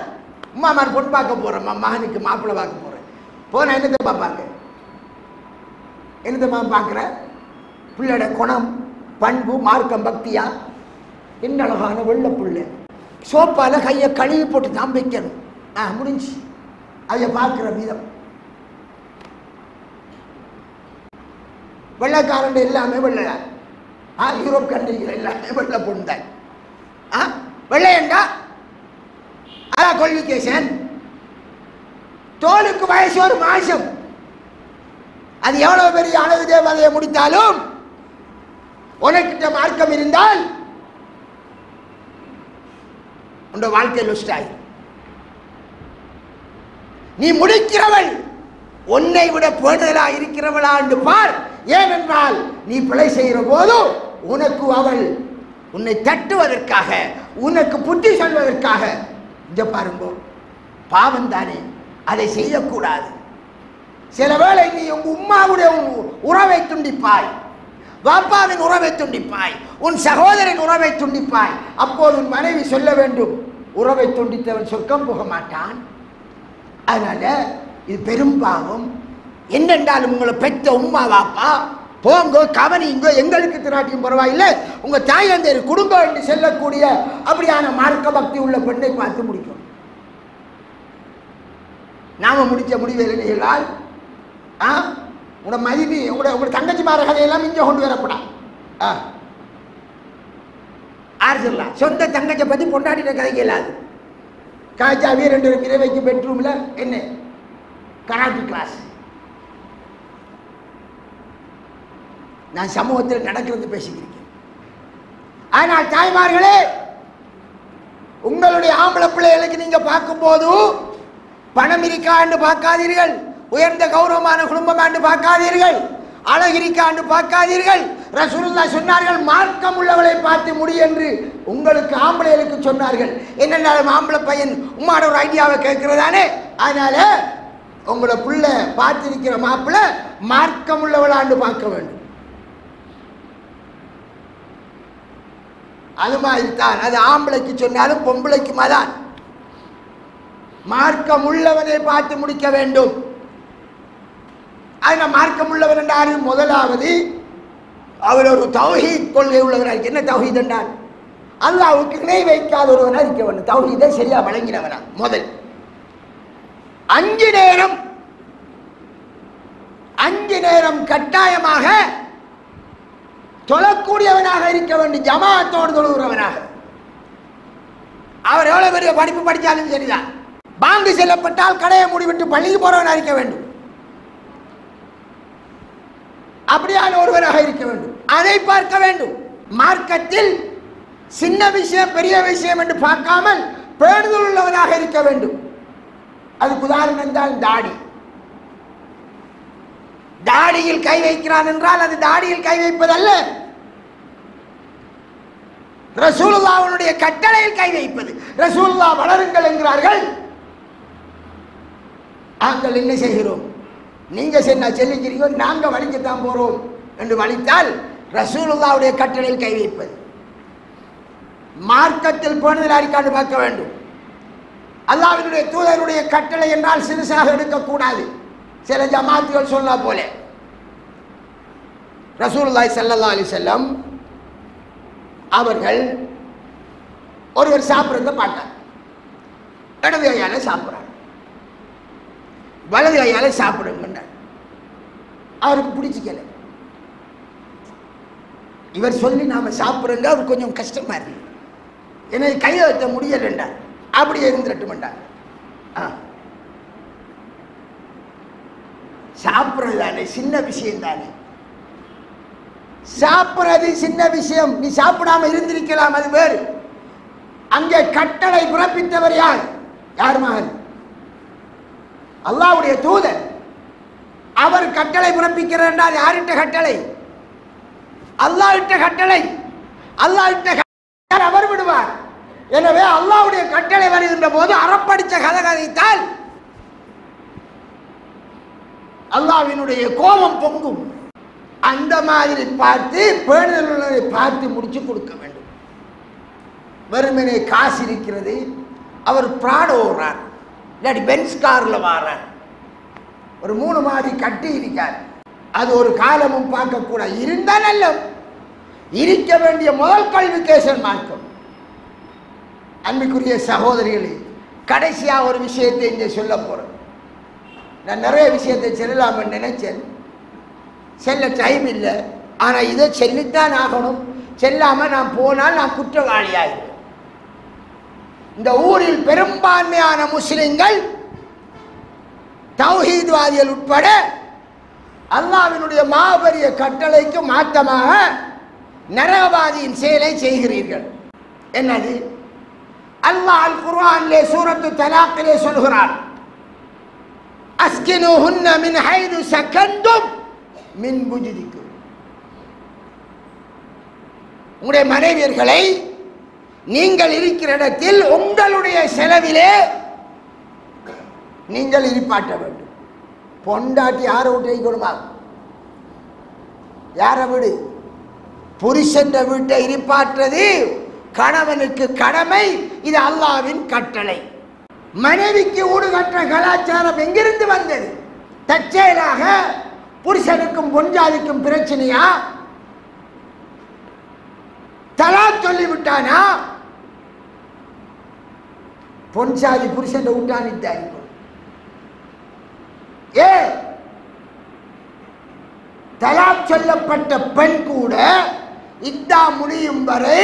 அம்மா மாதிரி பொண்ணு பார்க்க போறேன், மகனுக்கு மாப்பிள்ளை பார்க்க போறேன். போன என்னத்தை பார்ப்பாங்க? என்னத்தை பார்க்குற? பிள்ளையோட குணம், பண்பு, மார்க்கம், பக்தியா? என்ன அழகான வெள்ளை பிள்ளை, சோப்பால கையை கழுவி போட்டு தான் வைக்கணும். முடிஞ்சு. அதை பார்க்குற விதம். வெள்ளைக்காரன் எல்லாமே வெள்ளையா? யூரோப் கண்ட்ரிகள் எல்லாமே வெள்ளை பொண்ணு. வெள்ளையண்டா அதான் குவாலிஃபிகேஷன். தோலுக்கு வயசு ஒரு மாசம். அது எவ்வளவு பெரிய அழகு தேவதையை முடித்தாலும் உனக்கிட்ட மார்க்கம் இருந்தால் உன் வாழ்க்கையில் லுஸ்டாய். நீ முடிக்கிறவள் உன்னை விட பேணுதலாக இருக்கிறவளா என்று பார். ஏனென்றால் நீ பிழை செய்கிற போது உனக்கு அவள் உன்னை தட்டுவதற்காக, உனக்கு புத்தி சொல்வதற்காக. இங்க பாருங்க, பாவம் தானே, அதை செய்யக்கூடாது. சில வேளை நீ உங்க உம்மாவுடைய உறவை துண்டிப்பாய், வாப்பாவின் உறவை துண்டிப்பாய், உன் சகோதரின் உறவை துண்டிப்பாய். அப்போது உன் மனைவி சொல்ல வேண்டும், உறவை துண்டித்தவன் சொர்க்கம் போக மாட்டான். அதனால இது பெரும் பாவம். என்னென்றாலும் உங்களை பெற்ற உம்மா வாப்பா போங்கோ, கவனிங்கோ, எங்களுக்கு திராட்டியும் பரவாயில்லை, உங்க தாயந்தேர் குடும்பம் என்று செல்லக்கூடிய அப்படியான மார்க்க பக்தி உள்ள பெண்ணை பார்த்து முடிக்கும். நாம முடிச்ச முடிவுகளால் உங்களோட மதிப்பு, உங்களோட தங்கச்சி மாற கதையெல்லாம் இங்கே கொண்டு வரப்படா. ஆறு சொல்லலாம், சொந்த தங்கச்சை பற்றி பொண்டாட்டின கதைக்கு இல்லாது. காய்ச்சாவே 2 இரவைக்கு பெட்ரூம்ல என்ன கராட்டி கிளாஸ். நான் சமூகத்தில் நடக்கிறது பேசிக்கிறேன். ஆனால் தாய்மார்களே, உங்களுடைய ஆம்பளை பிள்ளைகளுக்கு நீங்க பார்க்கும் போது பணம் இருக்காண்டு பார்க்காதீர்கள், உயர்ந்த கௌரவமான குடும்பமாண்டு பார்க்காதீர்கள், அழகிரிக்காண்டு பார்க்காதீர்கள். ரசூலுல்லாஹ் சொன்னார்கள், மார்க்கம் உள்ளவளை பார்த்து முடி என்று உங்களுக்கு ஆம்பளைகளுக்கு சொன்னார்கள். என்னென்னாலும் ஆம்பளை பையன் உம்மாட ஒரு ஐடியாவை கேட்கிறதானே. அதனால உங்களோட பிள்ளை பார்த்திருக்கிற மாப்பிள்ளை மார்க்கம் உள்ளவளாண்டு பார்க்க வேண்டும். அது மாதிரி தான், அது ஆம்பளைக்கு சொன்னாலும் பொம்பளைக்குமா தான். மார்க்கம் உள்ளவனை பார்த்து முடிக்க வேண்டும். அதனால் மார்க்கம் உள்ளவன் என்றாரு, முதலாவது அவர் ஒரு தௌஹீத் கொள்கை உள்ளவனாக. என்ன தௌஹீத் என்றால்? அல்லாஹ்வுக்கு இணை வைக்காத ஒருவனாக இருக்க வேண்டும். தௌஹீதை சரியா வழங்கினவனா முதல். 5 நேரம் கட்டாயமாக தொழக்கூடியவனாக இருக்க வேண்டும், ஜமாஅத்தோடு தொழுகிறவனாக. அவர் எவ்வளவு பெரிய படிப்பு படித்தாலும் சரிதான், பாங்கு செல்லப்பட்டால் கடையை மூடிவிட்டு பள்ளிக்கு போறவனாக இருக்க வேண்டும். அப்படியான ஒருவராக இருக்க வேண்டும். அதை பார்க்க வேண்டும். மார்க்கத்தில் சின்ன விஷயம் பெரிய விஷயம் என்று பார்க்காமல் பேணுதல் உள்ளவனாக இருக்க வேண்டும். அதுக்கு உதாரணம் தான் தாடி. தாடியில் கை வைக்கிறான் என்றால் அது தாடியில் கை வைப்பதல்ல, ரசூலுல்லாஹ்வுடைய கட்டளையில் கை வைப்பது. ரசூலுல்லாஹ் வளருங்கள் என்கிறார்கள், நாங்கள் என்ன செய்கிறோம்? நீங்க சென்னா செல்லிக்கிறீங்க, நாங்க வலிக்கத்தான் போறோம் என்று வலித்தால் ரசூலுல்லாஹ்வுடைய கட்டளையில் கை வைப்பது. மார்க்கத்தில் பேணுதல் அறிக்காண்டு பார்க்க வேண்டும். அல்லாஹ்வினுடைய தூதருடைய கட்டளை என்றால் சிறுசாக எடுக்கக்கூடாது. சில ஜமாத்துகள் சொன்னா போல ரசூலுல்லாஹி ஸல்லல்லாஹு அலைஹி வஸல்லம் அவர்கள் ஒருவர் சாப்பிட்றத பார்த்தார். இடது கையால சாப்பிட்றார், வலது கையால சாப்பிடுங்கன்றார். அவருக்கு பிடிச்சிக்கல. இவர் சொல்லி நாம சாப்பிடுங்க அவர் கொஞ்சம் கஷ்டமா இருக்கு, என்னை கையை வைக்க முடியலன்றார். அப்படியே இருந்துட்டுமெண்டார். சாப்பிட்றது தானே சின்ன விஷயம் தானே, சாப்பிட்றது சின்ன விஷயம், நீ சாப்பிடாம இருந்திருக்கலாம், அது வேறு. அங்கே கட்டளை பிறப்பித்தவர் யார்? யார் மகன்? அல்லாஹ்வுடைய தூதர். அவர் கட்டளை பிறப்பிக்கிறார் என்றால் யாரிட்ட கட்டளை? அல்லாஹ்விட்ட கட்டளை. அல்லாஹ்விட்ட கட்டளை அவர் விடுவார். எனவே அல்லாஹ்வுடைய கட்டளை வருகின்ற போது அறப்படிச்ச கதை கதைத்தால் அல்லாஹ்வினுடைய கோபம் பொங்கும். அந்த மாதிரி பார்த்து பேணுதலை பார்த்து முடிச்சு கொடுக்க வேண்டும். வெறுமனே காசு இருக்கிறது, அவர் பிராடோ ஓடுறார், இல்லாட்டி பென்ஸ் காரில் வாரார், ஒரு 3 மாடி கட்டி இருக்கார், அது ஒரு காலமும் பார்க்கக்கூடாது. இருந்தால் நல்ல இருக்க வேண்டிய முதல் குவாலிஃபிகேஷன் மார்க்கம். அன்புக்குரிய சகோதரிகளே, கடைசியாக ஒரு விஷயத்தை இங்கே சொல்ல போகிறேன். நான் நிறைய விஷயத்தை செல்லலாம்னு நினைச்சேன், செல்ல டைம் இல்லை. ஆனால் இதை செல்லித்தான் ஆகணும். செல்லாமல் நான் போனால் நான் குற்றவாளி ஆகிறேன். இந்த ஊரில் பெரும்பான்மையான முஸ்லிம்கள் தௌஹீத்வாதிகள் உட்பட அல்லாஹ்வினுடைய மாபெரிய கட்டளைக்கு மாற்றமாக நரகவாதியின் செயலை செய்கிறீர்கள். என்னது? அல்லாஹ் அல் குர்ஆனிலே சூரத்து தலாக்கிலே சொல்கிறார், அஸ்கினுஹுன்ன மின் ஹைது சகன்தும் மின் புஜுதிக்கும். உங்களுடைய மனைவியர்களை நீங்கள் இருக்கிற இடத்தில் உங்களுடைய செலவிலே நீங்கள் இருப்பாட்ட வேண்டும். பொண்டாட்டி யாரை விட்டு வைக்கணுமா? யாரை விடு? புருஷன் வீட்டை இருப்பாற்றது கணவனுக்கு கடமை. இது அல்லாஹ்வின் கட்டளை. மனைவிக்கு ஊடு கட்டுற கலாச்சாரம் எங்கிருந்து வந்தது? தற்செயலாக புருஷனுக்கும் பொஞ்சாதிக்கும் பிரச்சனையா? தலாக் சொல்லிவிட்டானா? பொஞ்சாதி புருஷன் விட்டான். ஏ தலாக் சொல்லப்பட்ட பெண் கூட இத்தா முடியும் வரை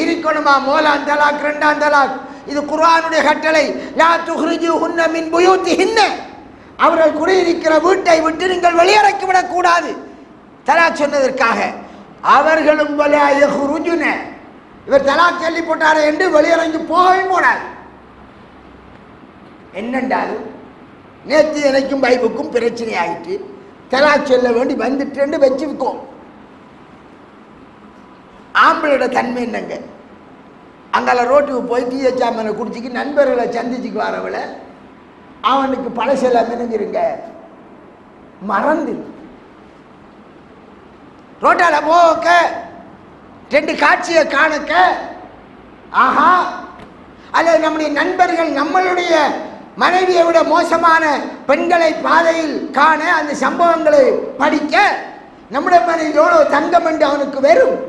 இருக்கணுமா? மோலான் தலாக், 2ஆம் தலாக். இது குர்ஆனுடைய கட்டளை. லா துஹ்ரிஜூஹுன்ன மின் புயூத்திஹின்ன. அவர்கள் குடியிருக்கிற வீட்டை விட்டு நீங்கள் வெளியேறக்கி விடக்கூடாது. தலாக் சொன்னதற்காக அவர்களும் வலா யஹ்ருஜுன. இவர் தலாக் சொல்லி போட்டாரே என்று வெளியேறங்கி போகவே போனார். என்னென்றாலும் நேற்று எனக்கும் பைபுக்கும் பிரச்சனை ஆகிட்டு தலாக் சொல்ல வேண்டி வந்துட்டு வச்சுக்கோம். ஆம்பளோட தன்மை என்னங்க? அங்கால ரோட்டுக்கு போய் டீ சாமனை குடிச்சிக்கு நண்பர்களை சந்திச்சுக்கு வரவளை அவனுக்கு பழசெல்லாம் நினைஞ்சிருங்க மறந்து ரோட்டால போக்க 2 காட்சியை காணக்க, ஆஹா, அல்லது நம்முடைய நண்பர்கள் நம்மளுடைய மனைவியை விட மோசமான பெண்களை பாதையில் காண அந்த சம்பவங்களை படிக்க நம்முடைய மனைவி எவ்வளவு தங்கம் என்று அவனுக்கு வெறும்.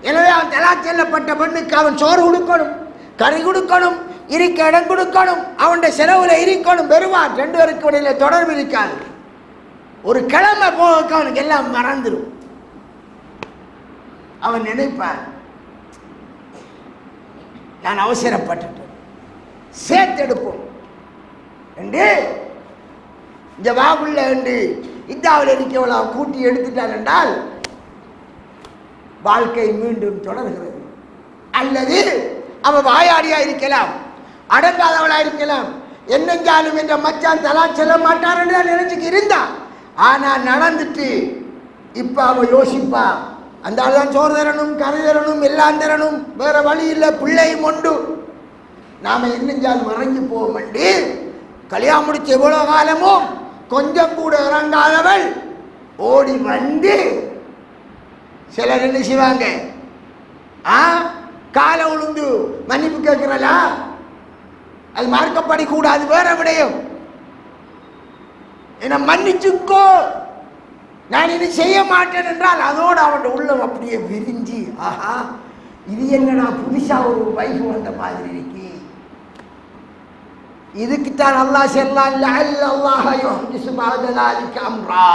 எனவே அவன் தலாக் சொல்லப்பட்ட பெண்ணுக்கு அவன் சோறு கொடுக்கணும், கறி கொடுக்கணும், இருக்க இடம் கொடுக்கணும், அவனுடைய செலவுல இருக்கணும். பெறுவான். 2 பேருக்கு இடையில தொடர்பு இருக்காது. ஒரு கிழமை போக அவனுக்கு எல்லாம் மறந்துடும். அவன் நினைப்பான், நான் அவசரப்பட்டுட்டேன், சேர்த்தெடுப்போம் என்று இந்த வாக்குள்ள என்று இந்தாவில் இருக்கவளை கூட்டி எடுத்துட்டான் என்றால் வாழ்க்கை மீண்டும் தொடர்கிறது. அல்லது அவன் வாயாடியா இருக்கலாம், அடங்காதவளா இருக்கலாம், என்னெஞ்சாலும் என்ற மச்சான் தலாக் சொல்ல மாட்டான்னு நினைச்சுக்கு இருந்தான். ஆனா நடந்துட்டு இப்ப அவ யோசிப்பா, அந்த ஆள் தான் சோறு தரணும், கறி தரணும், எல்லாம் தரணும், வேற வழி இல்லை, பிள்ளையும் உண்டு, நாம என்னெஞ்சாலும் இறங்கி போவோம் என்று கல்யாணம் முடிச்ச எவ்வளவு காலமும் கொஞ்சம் கூட இறங்காதவள் ஓடி வந்து சிலர் என்ன செய்வாங்க, காலை உளுந்து மன்னிப்பு கேட்கிறலா, அது மார்க்கப்படி கூடாது, வேற விடயம். என்ன மன்னிச்சுக்கோ, நான் இனி செய்ய மாட்டேன் என்றால் அதோடு அவன் உள்ளம் அப்படியே விரிஞ்சி, ஆஹா இது என்னடா புதுசா ஒரு வைஃப் வந்த மாதிரி இருக்கு. இதுக்குத்தான் அல்லாஹ் சொன்னான், லஅல்லாஹ யுஹ்திஸு பஅத ஸாலிக அம்ரா.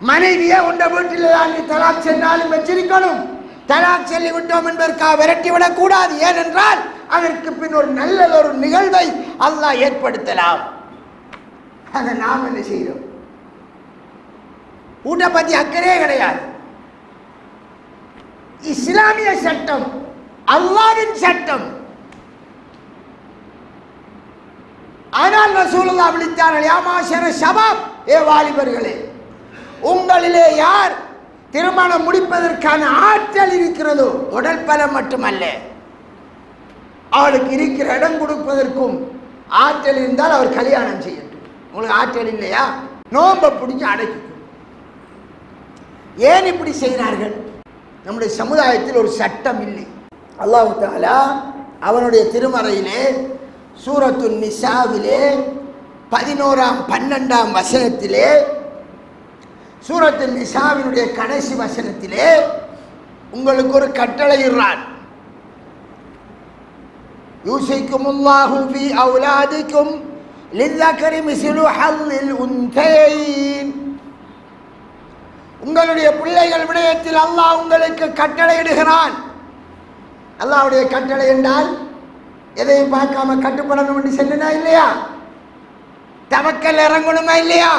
மனைவியே உண்ட வீட்டில் தான் நீ தலாக் சென்றாலும் வச்சிருக்கணும். தலாக் சொல்லி விட்டோம் என்பதற்காக விரட்டிவிடக் கூடாது. ஏனென்றால் அதற்கு பின் ஒரு நல்ல ஒரு நிகழ்வை அல்லாஹ் ஏற்படுத்தலாம். அதை நாம் என்ன செய்யறோம்? ஊட்ட பத்தி அக்கறையே கிடையாது. இஸ்லாமிய சட்டம், அல்லாஹ்வின் சட்டம். ஆனால் ரசூலுல்லாஹ் விழித்தார்கள், யா மாஷர ஷபாப், ஏ வாலிபர்களே, உங்களிலே யார் திருமணம் முடிப்பதற்கான ஆற்றல் இருக்கிறதோ, உடல் பலம் மட்டுமல்ல, அவளுக்கு இருக்கிற இடம் கொடுப்பதற்கும் ஆற்றல் இருந்தால் அவர் கல்யாணம் செய்யட்டும். உங்களுக்கு ஆற்றல் இல்லையா, நோன்பை பிடிச்சி அடைக்கும். ஏன் இப்படி செய்கிறார்கள்? நம்முடைய சமுதாயத்தில் ஒரு சட்டம் இல்லை. அல்லாஹ் தஆலா அவனுடைய திருமறையிலே சூரத்து நிசாவிலே 11ஆம் 12ஆம் வசனத்திலே, சூரத்து நிசாவினுடைய கடைசி வசனத்திலே உங்களுக்கு ஒரு கட்டளை இடுறான். யூசிக்குமுல்லாஹு ஃபீ அவுலாதிக்கும் லிஸ்ஸகரி மிஸ்லு ஹல்லில் உன்தைன். உங்களுடைய பிள்ளைகள் விடயத்தில் அல்லாஹ் உங்களுக்கு கட்டளை இடுகிறான். அல்லாஹ்வுடைய கட்டளை என்றால் எதையும் பார்க்காம கட்டுப்படணும் என்று சொன்னா இல்லையா? தவக்கல் இறங்கணுமா இல்லையா?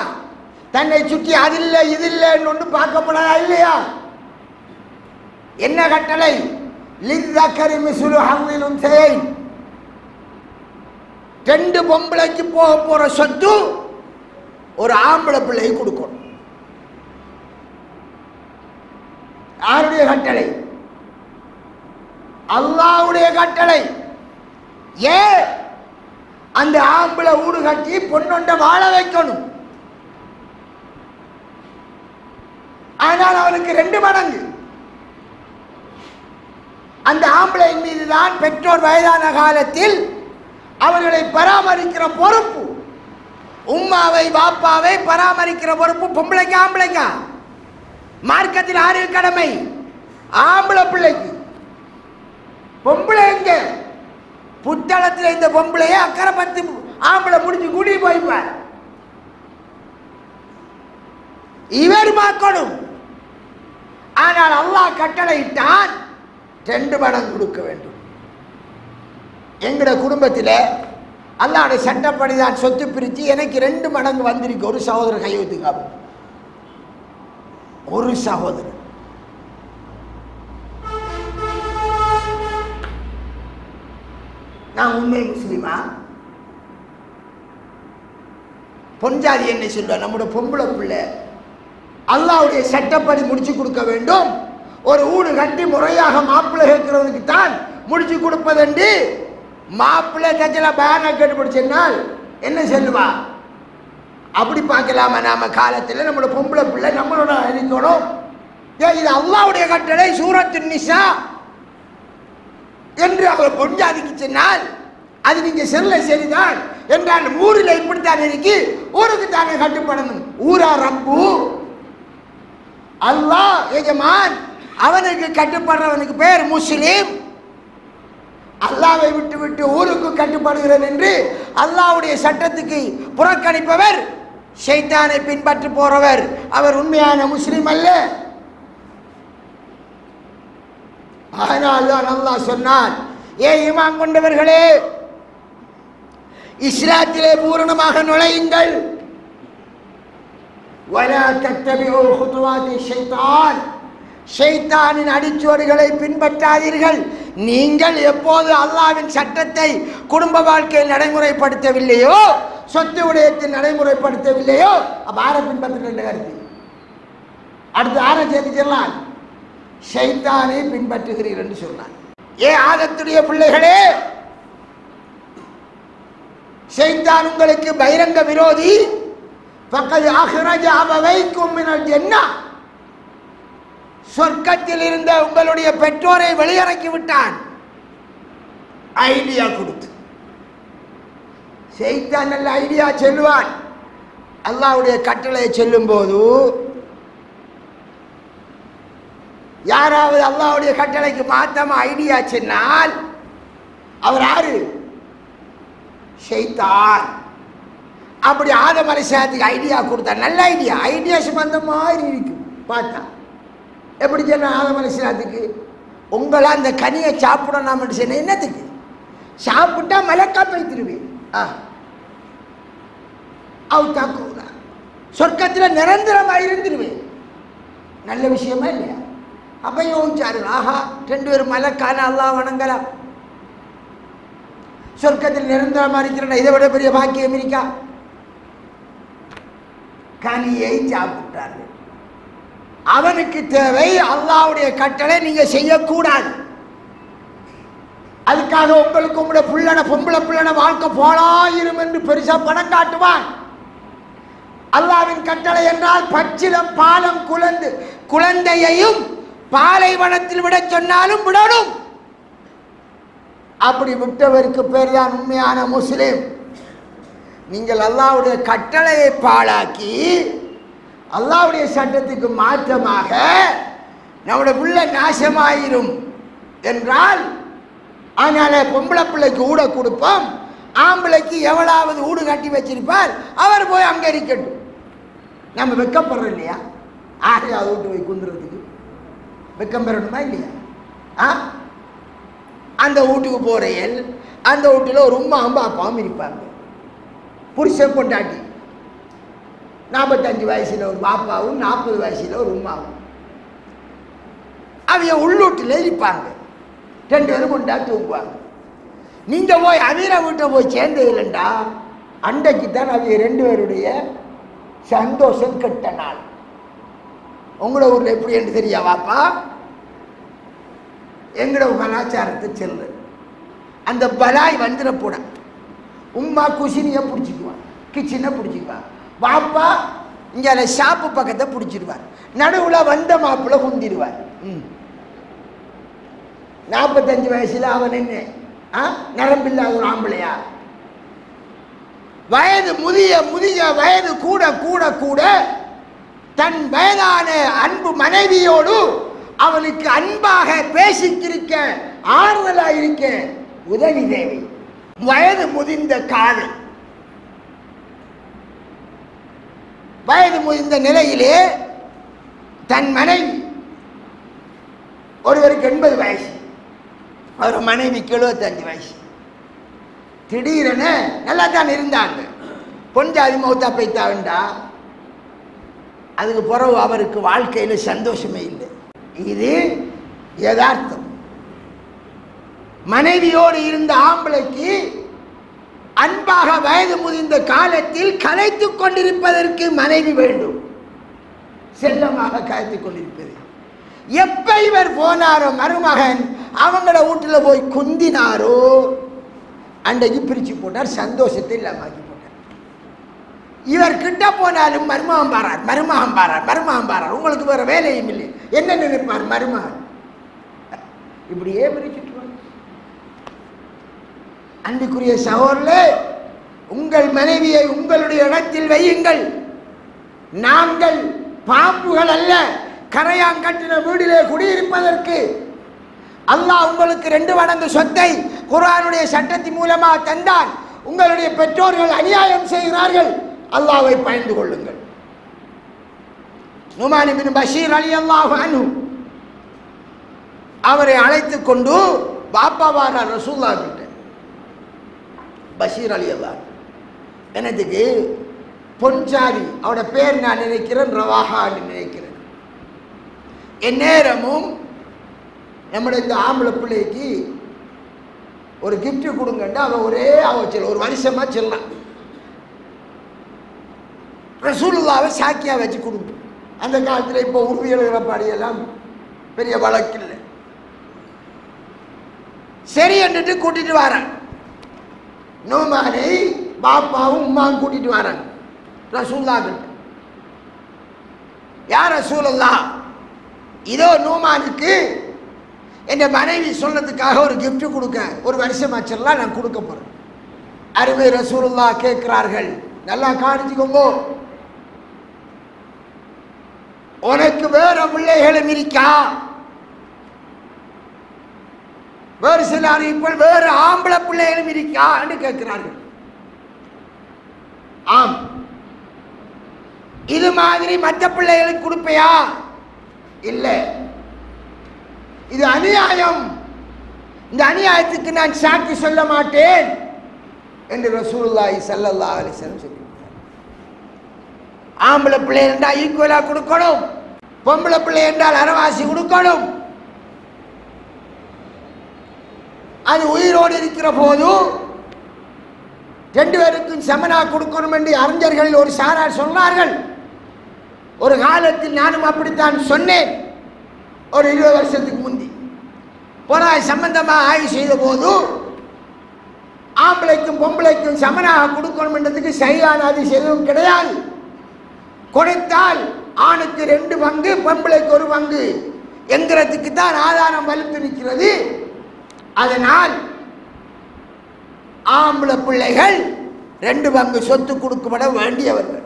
தன்னை சுற்றி அதில்லை இதில்லை ஒன்று பார்க்கப்படாதா இல்லையா? என்ன கட்டளை? லிஸ்ஸகரி மிஸ்லு ஹல்லில் உன்தைன். 2 பொம்பளைக்கு போக போற சொத்து ஒரு ஆம்பளை பிள்ளை கொடுக்கணும். யாருடைய கட்டளை? அல்லாஹ்வுடைய கட்டளை. ஏன்? அந்த ஆம்பளை ஊடு கட்டி பொண்ணொண்ட வாழ வைக்கணும். ஆனால் அவனுக்கு 2 மடங்கு அந்த ஆம்பளையின் மீதுதான் பெற்றோர் வயதான காலத்தில் அவர்களை பராமரிக்கிற பொறுப்பு, உம்மாவை பாப்பாவை பராமரிக்கிற பொறுப்பு பொம்பளைக்கு ஆம்பளைக்கா? மார்க்கத்தில் ஆறு கடமை? ஆம்பளை பிள்ளைக்கு. பொம்பளை எங்க? புத்தளத்தில் இந்த பொம்பளைய அக்கறை பத்து ஆம்பளை முடிஞ்சு கூடி போய்ப்பார். இவர் பார்க்கணும். ஆனால் அல்லாஹ் கட்டளையிட்டான் 2 மடங்கு கொடுக்க வேண்டும். எங்கட குடும்பத்தில் அல்லாஹ்வுடைய சட்டப்படி தான் சொத்து பிரித்து எனக்கு 2 மடங்கு வந்திருக்கு. ஒரு சகோதரர் கையெழுத்துக்காக, ஒரு சகோதரர். நான் உண்மை முஸ்லிமா? பொஞ்சாதி என்ன சொல்ற? நம்முடைய பொம்பளை பிள்ளை அல்லாஹ்வுடைய சட்டப்படி முடிச்சு கொடுக்க வேண்டும். ஒரு ஊடு கட்டி முறையாக மாப்பிள்ளை கேட்கிறவனுக்கு தான் முடிச்சு கொடுப்பதென்று மாப்பிள்ளை கட்சியில பேனை கட்டுப்பிடிச்சென்னால் என்ன சொல்லுவா? அப்படி பார்க்கலாமா? நாம காலத்தில் நம்மளோட பொம்பளை பிள்ளை நம்மளோட இருக்கணும். இது அல்லாஹ்வுடைய கட்டளை, சூரத்து நிசா என்று அவர் பொஞ்சாதிக்கு சொன்னால் அது நீங்க செல்ல சரிதான் என்றால் ஊரில் இப்படித்தான் இருக்கு, ஊருக்கு தானே கட்டுப்படணும். ஊரா ரப்பு அல்லாஹ் எஜமான், அவனுக்கு கட்டுப்படுறவனுக்கு பேர் முஸ்லிம். அல்லாஹ்வை விட்டு விட்டு ஊருக்கு கட்டுப்படுகிறேன் என்று அல்லாஹ்வுடைய சட்டத்துக்கு புறக்கணிப்பவர், ஷைத்தானை பின்பற்றி போறவர், அவர் உண்மையான முஸ்லிம் அல்ல. ஆனால் தான் அல்லாஹ் சொன்னான், ஏ ஈமான் கொண்டவர்களே, இஸ்லாத்திலே பூரணமாக நுழையுங்கள். வலா தத்தபிஉ குதுவாத்தி ஷைத்தான், ஷைத்தானின் அடிச்சுவடுகளை பின்பற்றாதீர்கள். நீங்கள் எப்போது அல்லாஹ்வின் சட்டத்தை குடும்ப வாழ்க்கையில் நடைமுறைப்படுத்தவில்லையோ, சொத்து விடயத்தில் நடைமுறைப்படுத்தவில்லையோ, அப்ப ஆரை பின்பற்றுகின்ற கருத்து? அடுத்து ஆரை சேர்த்துக்கலாம், ஷைத்தானை பின்பற்றுகிறீர்கள் என்று சொன்னார். ஏ ஆதத்துடைய பிள்ளைகளே, ஷைத்தான் உங்களுக்கு பகிரங்க விரோதி. ஃபக்கத் அஹ்ரஜ அபவைக்கும் மினல் ஜன்னah, சொர்க்கத்தில் இருந்த உங்களுடைய பெற்றோரை வெளியிறக்கி விட்டான். ஐடியா கொடுத்து ஷைத்தான் நல்ல ஐடியா சொல்லுவான். அல்லாஹ்வுடைய கட்டளையை சொல்லும் போது யாராவது அல்லாஹ்வுடைய கட்டளைக்கு மாத்தமா ஐடியா சொன்னால் அவர் யாரு? ஷைத்தான். அப்படி ஆதம் அலைஹிஸ்ஸலாத்துக்கு ஐடியா கொடுத்தா நல்ல ஐடியா சம்பந்த மாதிரி இருக்கும். பார்த்தா எப்படி சொன்ன ஆதம் அலைஹிஸ்ஸலாத்துக்கு, உங்களை அந்த கனியை சாப்பிடணும் சொன்ன என்னத்துக்கு? சாப்பிட்டா மலக்கா போய்த்திருவேன், சொர்க்கத்தில் நிரந்தரமாக இருந்துருவேன். நல்ல விஷயமா இல்லையா? அப்ப யோசிச்சாரு, ஆஹா 2 பேரும் மலக்கான அல்லாஹ் வணங்கலாம், சொர்க்கத்தில் நிரந்தரமா இருக்கிற இதை விட பெரிய பாக்கியம் இருக்கா? கனியை சாப்பிட்டார்கள். அவனுக்கு தேவை அல்லாஹ்வுடைய கட்டளை நீங்க செய்யக்கூடாது. அதுக்காக உங்களுக்கு உங்களுடைய புள்ளன பொம்பளை பிள்ளன வாழ்க்கை போலாயிரும் என்று பெருசா பணம் காட்டுவான். அல்லாஹ்வின் கட்டளை என்றால் பச்சிலம் பாலம் குழந்தையையும் பாலைவனத்தில் விட சொன்னாலும் விடணும். அப்படி விட்டவருக்கு பேர் தான் உண்மையான முஸ்லிம். நீங்கள் அல்லாஹ்வுடைய கட்டளையை பாழாக்கி அல்லாஹ்வுடைய சட்டத்துக்கு மாற்றமாக நம்முடைய பிள்ளை நாசமாயிரும் என்றால், அதனால பொம்பளை பிள்ளைக்கு ஊட கொடுப்போம், ஆம்பளைக்கு எவ்வளவு ஊடு கட்டி வச்சிருப்பார் அவர் போய் அங்கே இருக்கட்டும். நம்ம வெக்கப்படுறோம் இல்லையா? ஆகையாவது வீட்டு போய் குந்துறதுக்கு வெக்கம் பெறணுமா இல்லையா? அந்த வீட்டுக்கு போறையில் அந்த வீட்டில் ஒரு உம்மா அப்பாவும் இருப்பாங்க, புருஷன் கொண்டாட்டி. 45 வயசுல ஒரு பாப்பாவும் 40 வயசுல ஒரு உம்மாவும் அவங்க உள்ளூட்டில் இருப்பாங்க. 2 பேரும் கொண்டாட்டி தூங்குவாங்க. நீங்க போய் அவீர வீட்டை போய் சேர்ந்தது இல்லைண்டா, அன்றைக்கு தான் அவங்க 2 பேருடைய சந்தோஷம் கெட்ட நாள். உங்களோட ஊர்ல எப்படி என்று தெரியா வாப்பா? எங்களோட கலாச்சாரத்தை செல்லு. அந்த பலாய் வந்துடப்போட உம்மா குசினியை பிடிச்சிக்குவான், கிச்சனை பிடிச்சிக்குவான். பாப்பா இங்கே ஷாப்பு பக்கத்தை பிடிச்சிடுவார், நடுவில் வந்த மாப்பிள்ள குந்திடுவார். 45 வயசுல அவன் என்ன நரம்பில்லாத ஒரு ஆம்பளையா? வயது முதிய வயது கூட கூட கூட தன் வயதான அன்பு மனைவியோடு அவனுக்கு அன்பாக பேசிக்கிருக்க, ஆறுதலா இருக்க உதவி தேவை. வயது முதிர்ந்த காதல், வயது முதிர்ந்த நிலையிலே தன் மனைவி, ஒருவருக்கு 80 வயசு, அவர் மனைவிக்கு 75 வயசு. திடீரென நல்லா தான் இருந்தாங்க, பொஞ்சாதி மௌத்தா பைத்தா வேண்டா, அதுக்கு பிறகு அவருக்கு வாழ்க்கையில சந்தோஷமே இல்லை. இது யதார்த்தம். மனைவியோடு இருந்த ஆம்பளைக்கு அன்பாக வயது முதிர்ந்த காலத்தில் கலைத்துக் கொண்டிருப்பதற்கு மனைவி வேண்டும், செல்லமாக கலைத்துக் கொண்டிருப்பது. எப்ப இவர் போனாரோ மருமகன் அவங்கள வீட்டுல போய் குந்தினாரோ அன்றைக்கு பிரிச்சு போட்டார், சந்தோஷத்தை இல்லாமக்கி போட்டார். இவர் கிட்ட போனாலும் மருமகன் பாரார், உங்களுக்கு வேற வேலையும் இல்லை, என்ன நினைப்பார் மருமகன்? இப்படியே பிரிச்சுட்டு அன்புக்குரிய சகோதரர்களே, உங்கள் மனைவியை உங்களுடைய இடத்தில் வையுங்கள். நாங்கள் பாம்புகள் அல்ல, கரையாங்கட்டின வீடிலே குடியிருப்பதற்கு. அல்லாஹ் உங்களுக்கு 2 மடங்கு சொத்தை குர்ஆனுடைய சட்டத்தின் மூலமாக தந்தான். உங்களுடைய பெற்றோர்கள் அநியாயம் செய்கிறார்கள், அல்லாஹ்வை பயந்து கொள்ளுங்கள். நுமான் இப்னு பஷீர் ரலியல்லாஹு அன்ஹு அவரை அழைத்துக் கொண்டு பாப்பா வாரார் ரசூலுல்லாஹ் கிட்ட. பஷீர் ரலியல்லாஹு என்னதுக்கு பொன்சாரி, அவட பேர் நான் நினைக்கிறேன் ரவாஹா என்று நினைக்கிறேன். எந்நேரமும் நம்முடைய இந்த ஆம்பளை பிள்ளைக்கு ஒரு கிஃப்ட் கொடுங்கண்டா அவன் ஒரே அவச்சல் ஒரு வருஷமா செல்லாம். ரசூலுல்லாவை சாக்கியா வச்சு கொடுங்க. அந்த காலத்தில் இப்போ உருவி எழுகிற பாடியெல்லாம் பெரிய வழக்கில்லை. சரி என்றுட்டு கூட்டிட்டு வரான். நோமானை பாப்பாவும் உம்மாவும் கூட்டிட்டு வராங்க ரசூலுல்லாஹ் கிட்ட. யார் ரசூலுல்லாஹ், இதோ நோமானுக்கு என் மனைவி சொன்னதுக்காக ஒரு கிஃப்ட் கொடுக்க, ஒரு வருஷம் ஆச்செல்லாம் நான் கொடுக்க போறேன். அருமை ரசூலுல்லாஹ் கேட்கிறார்கள், நல்லா காணிச்சுக்கோங்க, உனக்கு வேற பிள்ளைகளும் இருக்கா? வேறு சில அறிவிப்புகள் வேறு ஆம்பளை பிள்ளைகளும் இருக்கா என்று கேட்கிறார்கள். ஆம். இது மாதிரி மற்ற பிள்ளைகளுக்கு கொடுப்பையா? இல்லை, இது அநியாயம், இந்த அநியாயத்துக்கு நான் சாட்சி சொல்ல மாட்டேன் என்று ரசூலுல்லாஹி ஸல்லல்லாஹு அலைஹி வஸல்லம் சொல்லியிருக்கிறார். ஆம்பளை பிள்ளை என்றால் ஈக்குவலா கொடுக்கணும், பொம்பளை பிள்ளை என்றால் அரைவாசி கொடுக்கணும். அது உயிரோடு இருக்கிற போது ரெண்டு பேருக்கும் சமனா கொடுக்கணும் என்று அறிஞர்கள் ஒரு சாரார் சொன்னார்கள். ஒரு காலத்தில் நானும் அப்படித்தான் சொன்னேன். ஒரு 20 வருஷத்துக்கு முந்தி போராய் சம்பந்தமாக ஆய்வு செய்த போது ஆம்பளைக்கும் பொம்பளைக்கும் சமனாக கொடுக்கணும் என்றதுக்கு சரியான அதிசயம் கிடையாது. கொடுத்தால் ஆணுக்கு 2 பங்கு, பொம்பளைக்கு 1 பங்கு என்கிறதுக்கு தான் ஆதாரம் வலுத்து நிற்கிறது. அதனால் ஆம்பளை பிள்ளைகள் 2 பங்கு சொத்து கொடுக்கப்பட வேண்டியவர்கள்.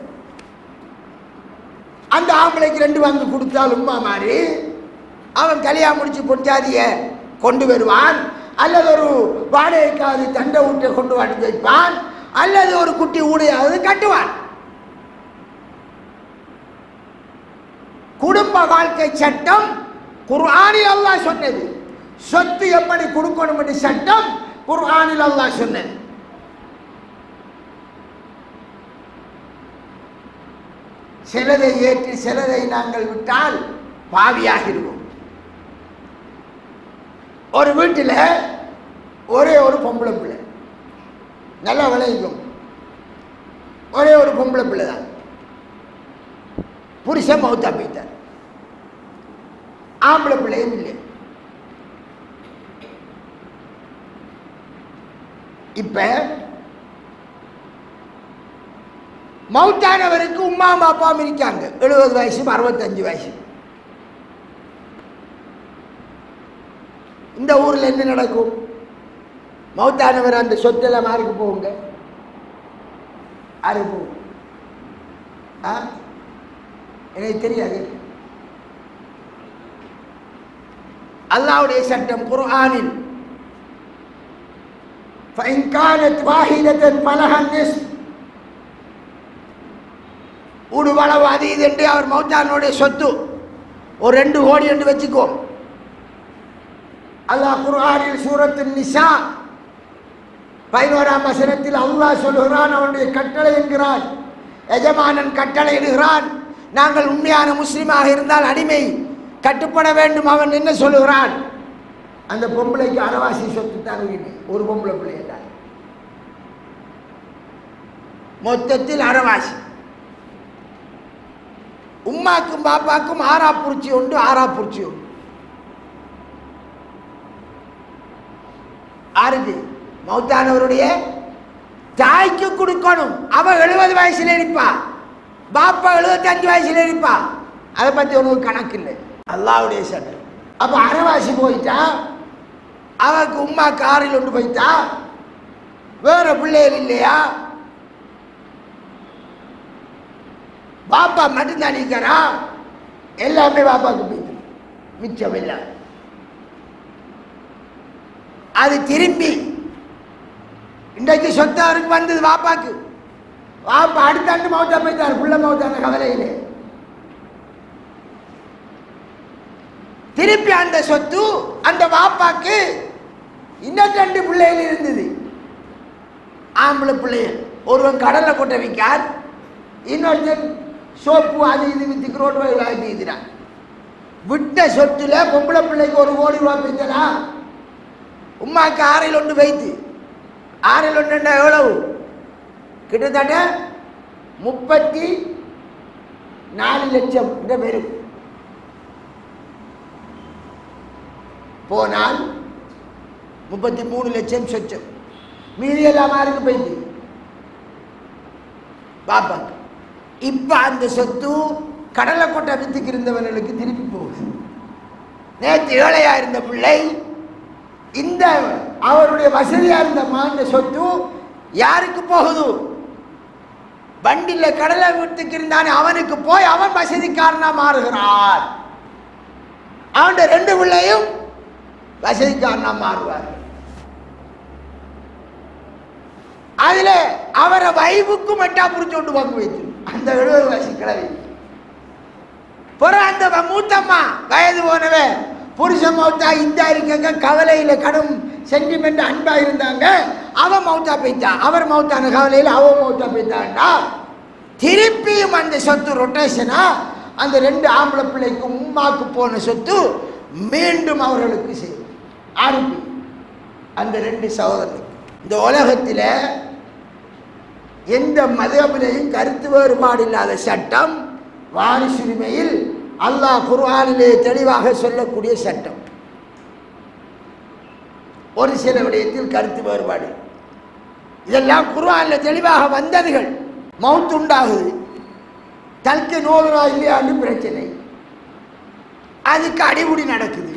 அந்த ஆம்பளைக்கு 2 பங்கு கொடுத்தால் உம்மா மாதிரி அவன் கல்யாணம் முடிச்சு பொஞ்சாதிய கொண்டு வருவான், அல்லது ஒரு வாடகைக்காவது தண்டை ஊட்டை கொண்டு வந்து வைப்பான், அல்லது ஒரு குட்டி ஊடையாவது கட்டுவான். குடும்ப வாழ்க்கை சட்டம் குர்ஆனில் அல்லாஹ் சொன்னது. சொத்து எப்படி கொடுக்கணும் என்ற சட்டம் குர்ஆனில் அல்லாஹ் சொன்னது. சிலதை ஏற்றி சிலதை நாங்கள் விட்டால் பாவியாகிடுவோம். ஒரு வீட்டில் ஒரே ஒரு பொம்பளை பிள்ளை, நல்லா விளைவிக்கும், ஒரே ஒரு பொம்பளை பிள்ளை தான். புருஷன் மௌத்தா போயிட்டார், ஆம்பளை பிள்ளையும் இல்லை. இப்ப மௌத்தானவருக்கு உம்மா பாப்பாவும் இருக்காங்க, 70 வயசு 65 வயசு. இந்த ஊரில் என்ன நடக்கும்? மௌத்தானவர் அந்த சொத்தெல்லாம் யாருக்கு போகுங்க? யாருக்கு போகும்? எனக்கு தெரியாது. அல்லாஹ்வுடைய சட்டம் குர்ஆனில் فإن كانت واحدة فلها النصف. உடுவளவு அது இது என்று அவர் மௌத்தானுடைய சொத்து ஒரு 2 கோடி என்று வச்சுக்கோ. அல்லாஹ் குர்ஆனில் சூரத்து நிசா 11ஆம் வசனத்தில் அல்லாஹ் சொல்கிறான், அவனுடைய கட்டளை என்கிறான், எஜமானன் கட்டளை இடுகிறான், நாங்கள் உண்மையான முஸ்லிமாக இருந்தால் அடிமை கட்டுப்பட வேண்டும். அவன் என்ன சொல்லுகிறான்? அந்த பொம்பளைக்கு அரைவாசி சொத்து தருவீங்க. ஒரு பொம்பளை பிள்ளை தான் மொத்தத்தில் அரைவாசி. உம்மாக்கும் பாப்பாக்கும் 6 உண்டு, 6 உண்டு. ஆறுது மௌத்தானவருடைய தாய்க்கு கொடுக்கணும். அவ 70 வயசுல இருப்பா, பாப்பா 75 வயசுல இருப்பா. அதை பத்தி ஒன்றும் கணக்கு இல்லை, அல்லாஹ்வுடைய சட்டம். அப்ப அரைவாசி போயிட்டா, அவருக்கு உம்மா காரில் ஒன்று போயிட்டா, வேற பிள்ளைகள் இல்லையா? பாப்பா மட்டும்தான் நிற்கிறா, எல்லாமே பாப்பாவுக்கு போயிட்டு மிச்சம் இல்லை. அது திரும்பி இன்றைக்கு சொத்து அவருக்கு வந்தது பாப்பாக்கு. பாப்பா அடுத்த ஆண்டு மௌத்தா போயிட்டார், புள்ள மௌத்தான கவலையிலே. திருப்பி அந்த சொத்து அந்த பாப்பாக்கு இன்னும் 2 பிள்ளைகள் இருந்தது, ஆம்பளை பிள்ளைகள். ஒருவன் கடலை கொட்டை விற்கார், இன்னொருத்தன் சோப்பு அது இது வித்துக்கு ரோட்டு வயல் ஆகிக்கிறான். விட்ட சொத்துல பொம்பளை பிள்ளைக்கு 1 கோடி ரூபாய் பெற்றனா, உம்மாக்கு 6 ஒன்று வைத்து 6 ஒன்று எவ்வளவு? கிட்டத்தட்ட 34 லட்சம் பேரும் போனால் 33 லட்சம் சொச்சம். மீதி எல்லாம் யாருக்கு போயிட்டு? பாப்பா. இப்ப அந்த சொத்து கடலை கொட்டை வித்துக்கு இருந்தவர்களுக்கு திருப்பி போகுது. நேற்று ஏழையா இருந்த பிள்ளை இந்த அவருடைய வசதியா இருந்த அந்த சொத்து யாருக்கு போகுது? வண்டியில் கடலை வீட்டுக்கு இருந்தானே அவனுக்கு போய் அவன் வசதிக்காரனா மாறுகிறான். அவன் 2 பிள்ளையும் வசதிக்காரனா மாறுவார். அதுல அவரை வைவுக்கு மட்டா புடிச்சு கொண்டு பங்கு வைத்து அந்த 70 வயசு கிழவி. அந்த மூத்தம்மா வயது போனவே புருஷன் மௌத்தா இந்த இருக்க கவலையில கடும் சென்டிமெண்ட் அன்பா இருந்தாங்க. அவன் மௌத்தா போய்த்தா, அவர் மௌத்தான கவலையில் அவன் மௌத்தா போய்த்தாண்டா. திருப்பியும் அந்த சொத்து ரொட்டேஷனா அந்த 2 ஆம்பளை பிள்ளைக்கு உம்மாக்கு போன சொத்து மீண்டும் அவர்களுக்கு செய்யும். அனுப்பி அந்த 2 சகோதரர்களுக்கு. இந்த உலகத்தில் எந்த மதபிலையும் கருத்து வேறுபாடு இல்லாத சட்டம் வாரிசுரிமையில் அல்லாஹ் குர்ஆனிலே தெளிவாக சொல்லக்கூடிய சட்டம். ஒரு சில விடயத்தில் கருத்து வேறுபாடு, இதெல்லாம் குர்ஆனில் தெளிவாக வந்ததுகள். மவுத் உண்டாகுது, தல்கி நோதுரா இல்லையான்னு பிரச்சனை, அதுக்கு அடிமுடி நடக்குது.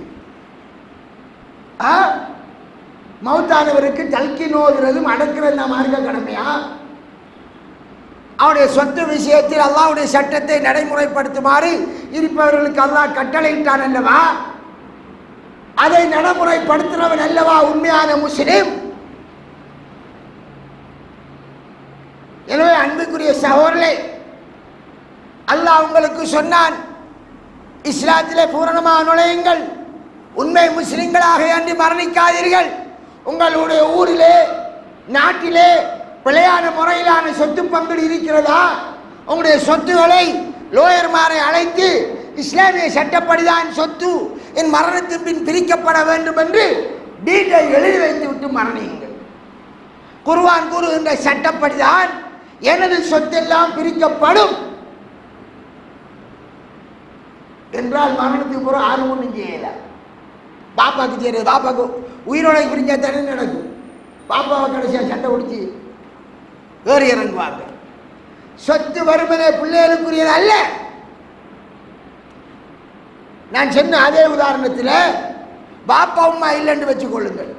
மவுத்தானவருக்கு தல்கி நோதுறதும் அடக்கிறது நம்ம இருக்க கடமையா? அவனுடைய சொத்து விஷயத்தில் அல்லாஹ்வுடைய சட்டத்தை நடைமுறைப்படுத்துமாறு இருப்பவர்களுக்கு அல்லாஹ் கட்டளையிட்டான் அல்லவா? அதை நடைமுறைப்படுத்துறவன் அல்லவா உண்மையான முஸ்லிம்? எனவே அன்புக்குரிய சகோதரர்களே, அல்லாஹ் உங்களுக்கு சொன்னான், இஸ்லாத்திலே பூரணமாக நுழையுங்கள், உண்மை முஸ்லிம்களாக அன்றி மரணிக்காதீர்கள். உங்களுடைய ஊரிலே நாட்டிலே பிழையான முறையிலான சொத்து பங்கீடு இருக்கிறதா? உங்களுடைய சொத்துக்களை லோயர்மாரை அழைத்து இஸ்லாமிய சட்டப்படிதான் சொத்து என் மரணத்தின் பின் பிரிக்கப்பட வேண்டும் என்று டீட்டை எழுதி வைத்து விட்டு மரணியுங்கள். குர்ஆன் கூறுகின்ற சட்டப்படிதான் எனது சொத்தெல்லாம் பிரிக்கப்படும் என்றால் மரணத்துக்கு பிறகு யாரும் ஒன்றும் செய்யல. பாப்பாக்கு செய்யறது, பாப்பாக்கு உயிரோட பிரிஞ்சா தானே நடக்கும். பாப்பாவை கடைசியாக சண்டை பிடிச்சி வேறு இறங்குவாங்க. சொத்து வருவதே பிள்ளைகளுக்குரியது அல்ல. நான் சொன்ன அதே உதாரணத்தில் பாப்பா அம்மா இல்லைன்னு வச்சுக் கொள்ளுங்கள்.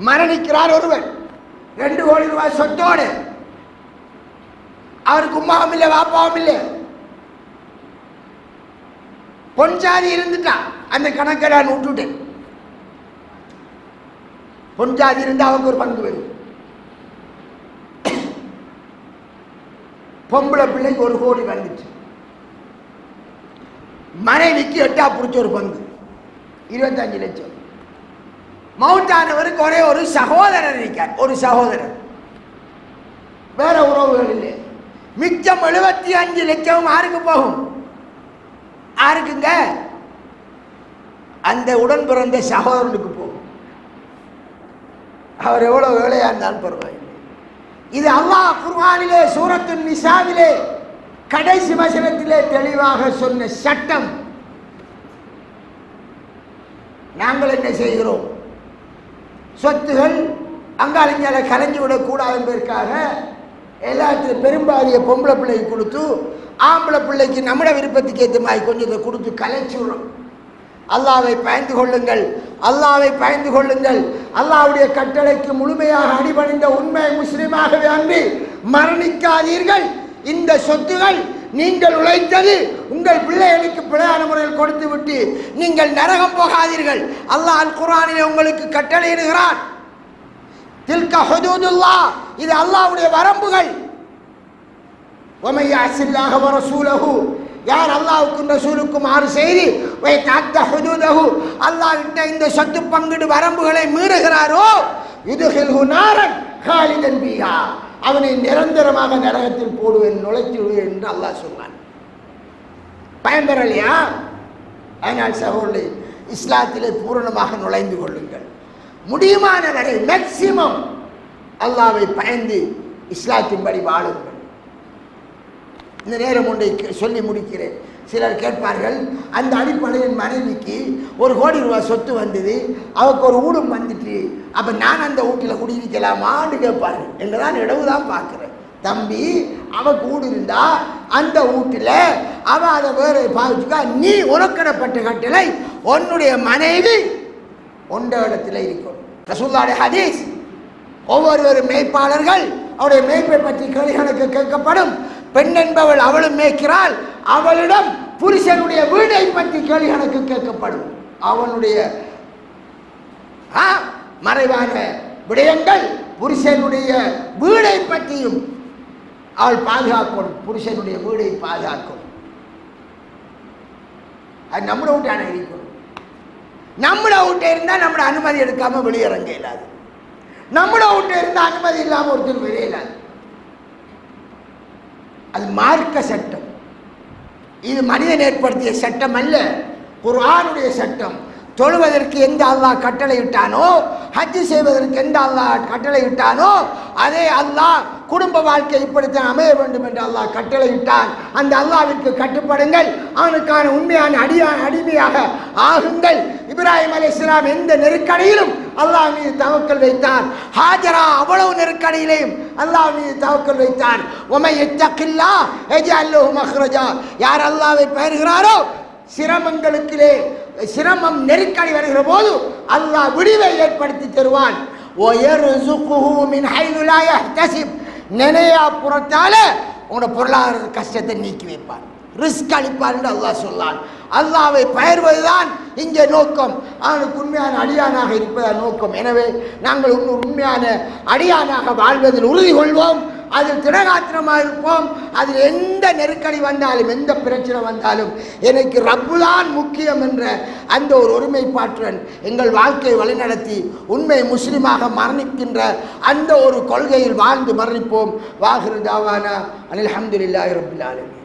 மரணிக்கிறார் ஒருவர், 2 கோடி ரூபாய் சொத்தோடு, அவருக்கு உமாவும் இல்லை பாப்பாவும் இல்லை, பொன்சாதி இருந்துட்டா அந்த கணக்கை நான் விட்டுட்டேன். பொன்சாதி இருந்தால் அவங்க ஒரு பங்கு வரும். பொம்பளை பிள்ளைக்கு 1 கோடி வந்துச்சு, மனைவிக்கு 8 பிடிச்ச ஒரு பங்கு 25 லட்சம். மவுத்தானவருக்கு ஒரே ஒரு சகோதரர் இருக்கார், ஒரு சகோதரர், வேற உறவுகள் இல்லை. மிச்சம் 75 லட்சம் யாருக்கு போகும்? யாருக்குங்க? அந்த உடன் பிறந்த சகோதரனுக்கு போகும். அவர் எவ்வளவு வேலையா இருந்தாலும் பரவாயில்லை. இது அல்லாஹ் குர்ஆனிலே சூரத்துன் நிசாவிலே கடைசி வசனத்திலே தெளிவாக சொன்ன சட்டம். நாங்கள் என்ன செய்கிறோம்? சொத்துகள் அங்காளிஞ்சால கலைஞ்சு விடக்கூடாது என்பதற்காக எல்லாத்திலும் பெரும்பாலிய பொம்பளை பிள்ளைக்கு கொடுத்து ஆம்பளை பிள்ளைக்கு நம்மட விருப்பத்துக்கு ஏற்ற மாதிரி கொஞ்சத்தை கொடுத்து கலைச்சு விடும். அல்லாஹ்வை பயந்து கொள்ளுங்கள், அல்லாஹ்வை பயந்து கொள்ளுங்கள். அல்லாஹ்வுடைய கட்டளைக்கு முழுமையாக அடிபணிந்த உண்மை முஸ்லிமாகவே அன்றி மரணிக்காதீர்கள். இந்த சொத்துகள் நீங்கள் உழைத்தது, உங்கள் பிள்ளைகளுக்கு பிழையான முறையில் கொடுத்து விட்டு நீங்கள் நரகம் போகாதீர்கள். அல்லாஹ் அல் குர்ஆனிலே உங்களுக்கு கட்டளையிடுகிறான். தில்க ஹுதூதுல்லாஹ், இது அல்லாஹ்வுடைய வரம்புகள். வமை யஅஸில்லாஹ வ ரசூலஹு, யார் அல்லாஹ்வுக்கும் ரசூலுக்கும் மாறு செய்து வயதஅத்த ஹுதூதஹு, அல்லாஹ் விட்ட இந்த சொத்து பங்கீடு வரம்புகளை மீறுகிறாரோ யுத்ஹில்ஹு நாரன் காலிதன் பிஹா, அவனை நிரந்தரமாக நரகத்தில் போடுவேன், நுழைத்து விடுவேன் என்று அல்லாஹ் சொல்வான். பயன்பெறலையா? அதனால் சகோதரர்களே, இஸ்லாத்திலே பூரணமாக நுழைந்து கொள்ளுங்கள். முடியுமான வரை மேக்சிமம் அல்லாஹ்வை பயந்து இஸ்லாத்தின்படி வாழுங்கள். இந்த நேரம் ஒன்றை சொல்லி முடிக்கிறேன். சிலர் கேட்பார்கள், அந்த அடிப்படையில் மனைவிக்கு 1 கோடி ரூபாய் சொத்து வந்தது, அவருக்கு ஒரு வீடும் வந்துட்டு, அப்போ நான் அந்த வீட்டில் குடியிருக்கலாமான்னு கேட்பார்கள். என்றுதான் இடவுதான் பார்க்குறேன். தம்பி, அவக்கு வீடு இருந்தா அந்த வீட்டில் அவன் அதை வேறு பாவிச்சுக்கா. நீ உனக்கிடப்பட்ட கட்டளை உன்னுடைய மனைவி ஒன்ற இடத்துல இருக்கணும். ரசூலுல்லாஹி ஹதீஸ், ஒவ்வொருவரும் மேய்ப்பாளர்கள், அவருடைய மேய்ப்பை பற்றி கேள்விகளுக்கு கேட்கப்படும். பெண் என்பவள் அவளும் மேய்க்கிறாள், அவளிடம் புருஷனுடைய வீடை பற்றி கேள்விகளுக்கு கேட்கப்படும். அவனுடைய மறைவான விடயங்கள், புருஷனுடைய வீடை பற்றியும் அவள் பாதுகாக்கணும். புருஷனுடைய வீடை பாதுகாக்கும். அது நம்மளை விட்டான இருக்கணும். நம்மளை விட்டு இருந்தால் நம்மளோட அனுமதி எடுக்காம வெளியிறங்க இல்லாது. நம்மளை விட்டு இருந்தால் அனுமதி இல்லாமல் ஒருத்தர் வெளியிடாது. அது மார்க்க சட்டம். இது மனிதன் ஏற்படுத்திய சட்டம் அல்ல, குர்ஆனுடைய சட்டம். தொழுவதற்கு எந்த அல்லாஹ் கட்டளை இட்டானோ, ஹஜ் செய்வதற்கு எந்த அல்லாஹ் கட்டளை இட்டானோ, அதே அல்லாஹ் குடும்ப வாழ்க்கை இப்படித்தான் அமைய வேண்டும் என்று அல்லாஹ் கட்டளை இட்டான். அந்த அல்லாஹ்விற்கு கட்டுப்படுங்கள், அவனுக்கான உண்மையான அடிமையாக ஆகுங்கள். இப்ராஹிம் அலைஹிஸ்ஸலாம் எந்த நெருக்கடியிலும் அல்லாஹ் மீது தவக்கல் வைத்தார். ஹாஜரா அவ்வளவு நெருக்கடியிலையும் அல்லாஹ் மீது தவக்கல் வைத்தார். வமை யத்தகில்லாஹ் யஜ்அல் லஹு மக்ரஜா. யார் அல்லாஹ்வை பயிர்கிறாரோ, சிரமம் நெருக்கடி வருகிற போது அல்லாஹ் விடிவை ஏற்படுத்தி தருவான். நினையா புறத்தால உங்களோட பொருளாதார கஷ்டத்தை நீக்கி வைப்பான், ரிஸ்க் அளிப்பார் என்று அல்லாஹ் சொல்லான். அல்லாஹ்வை பயிர்வதுதான் இங்கே நோக்கம். அவனுக்கு உண்மையான அடியானாக இருப்பதா நோக்கம். எனவே நாங்கள் உண்மையான அடியானாக வாழ்வதில் உறுதி கொள்வோம், அதில் திடகாத்திரமாக இருப்போம். அதில் எந்த நெருக்கடி வந்தாலும், எந்த பிரச்சனை வந்தாலும் எனக்கு ரப்புதான் முக்கியம் என்ற அந்த ஒரு ஒருமைப்பாட்டுடன் எங்கள் வாழ்க்கையை வழிநடத்தி உண்மை முஸ்லிமாக மரணிக்கின்ற அந்த ஒரு கொள்கையில் வாழ்ந்து மரணிப்போம். வாஹிரு தாவானா அல்ஹம்துலில்லாஹி ரப்பில் ஆலமீன்.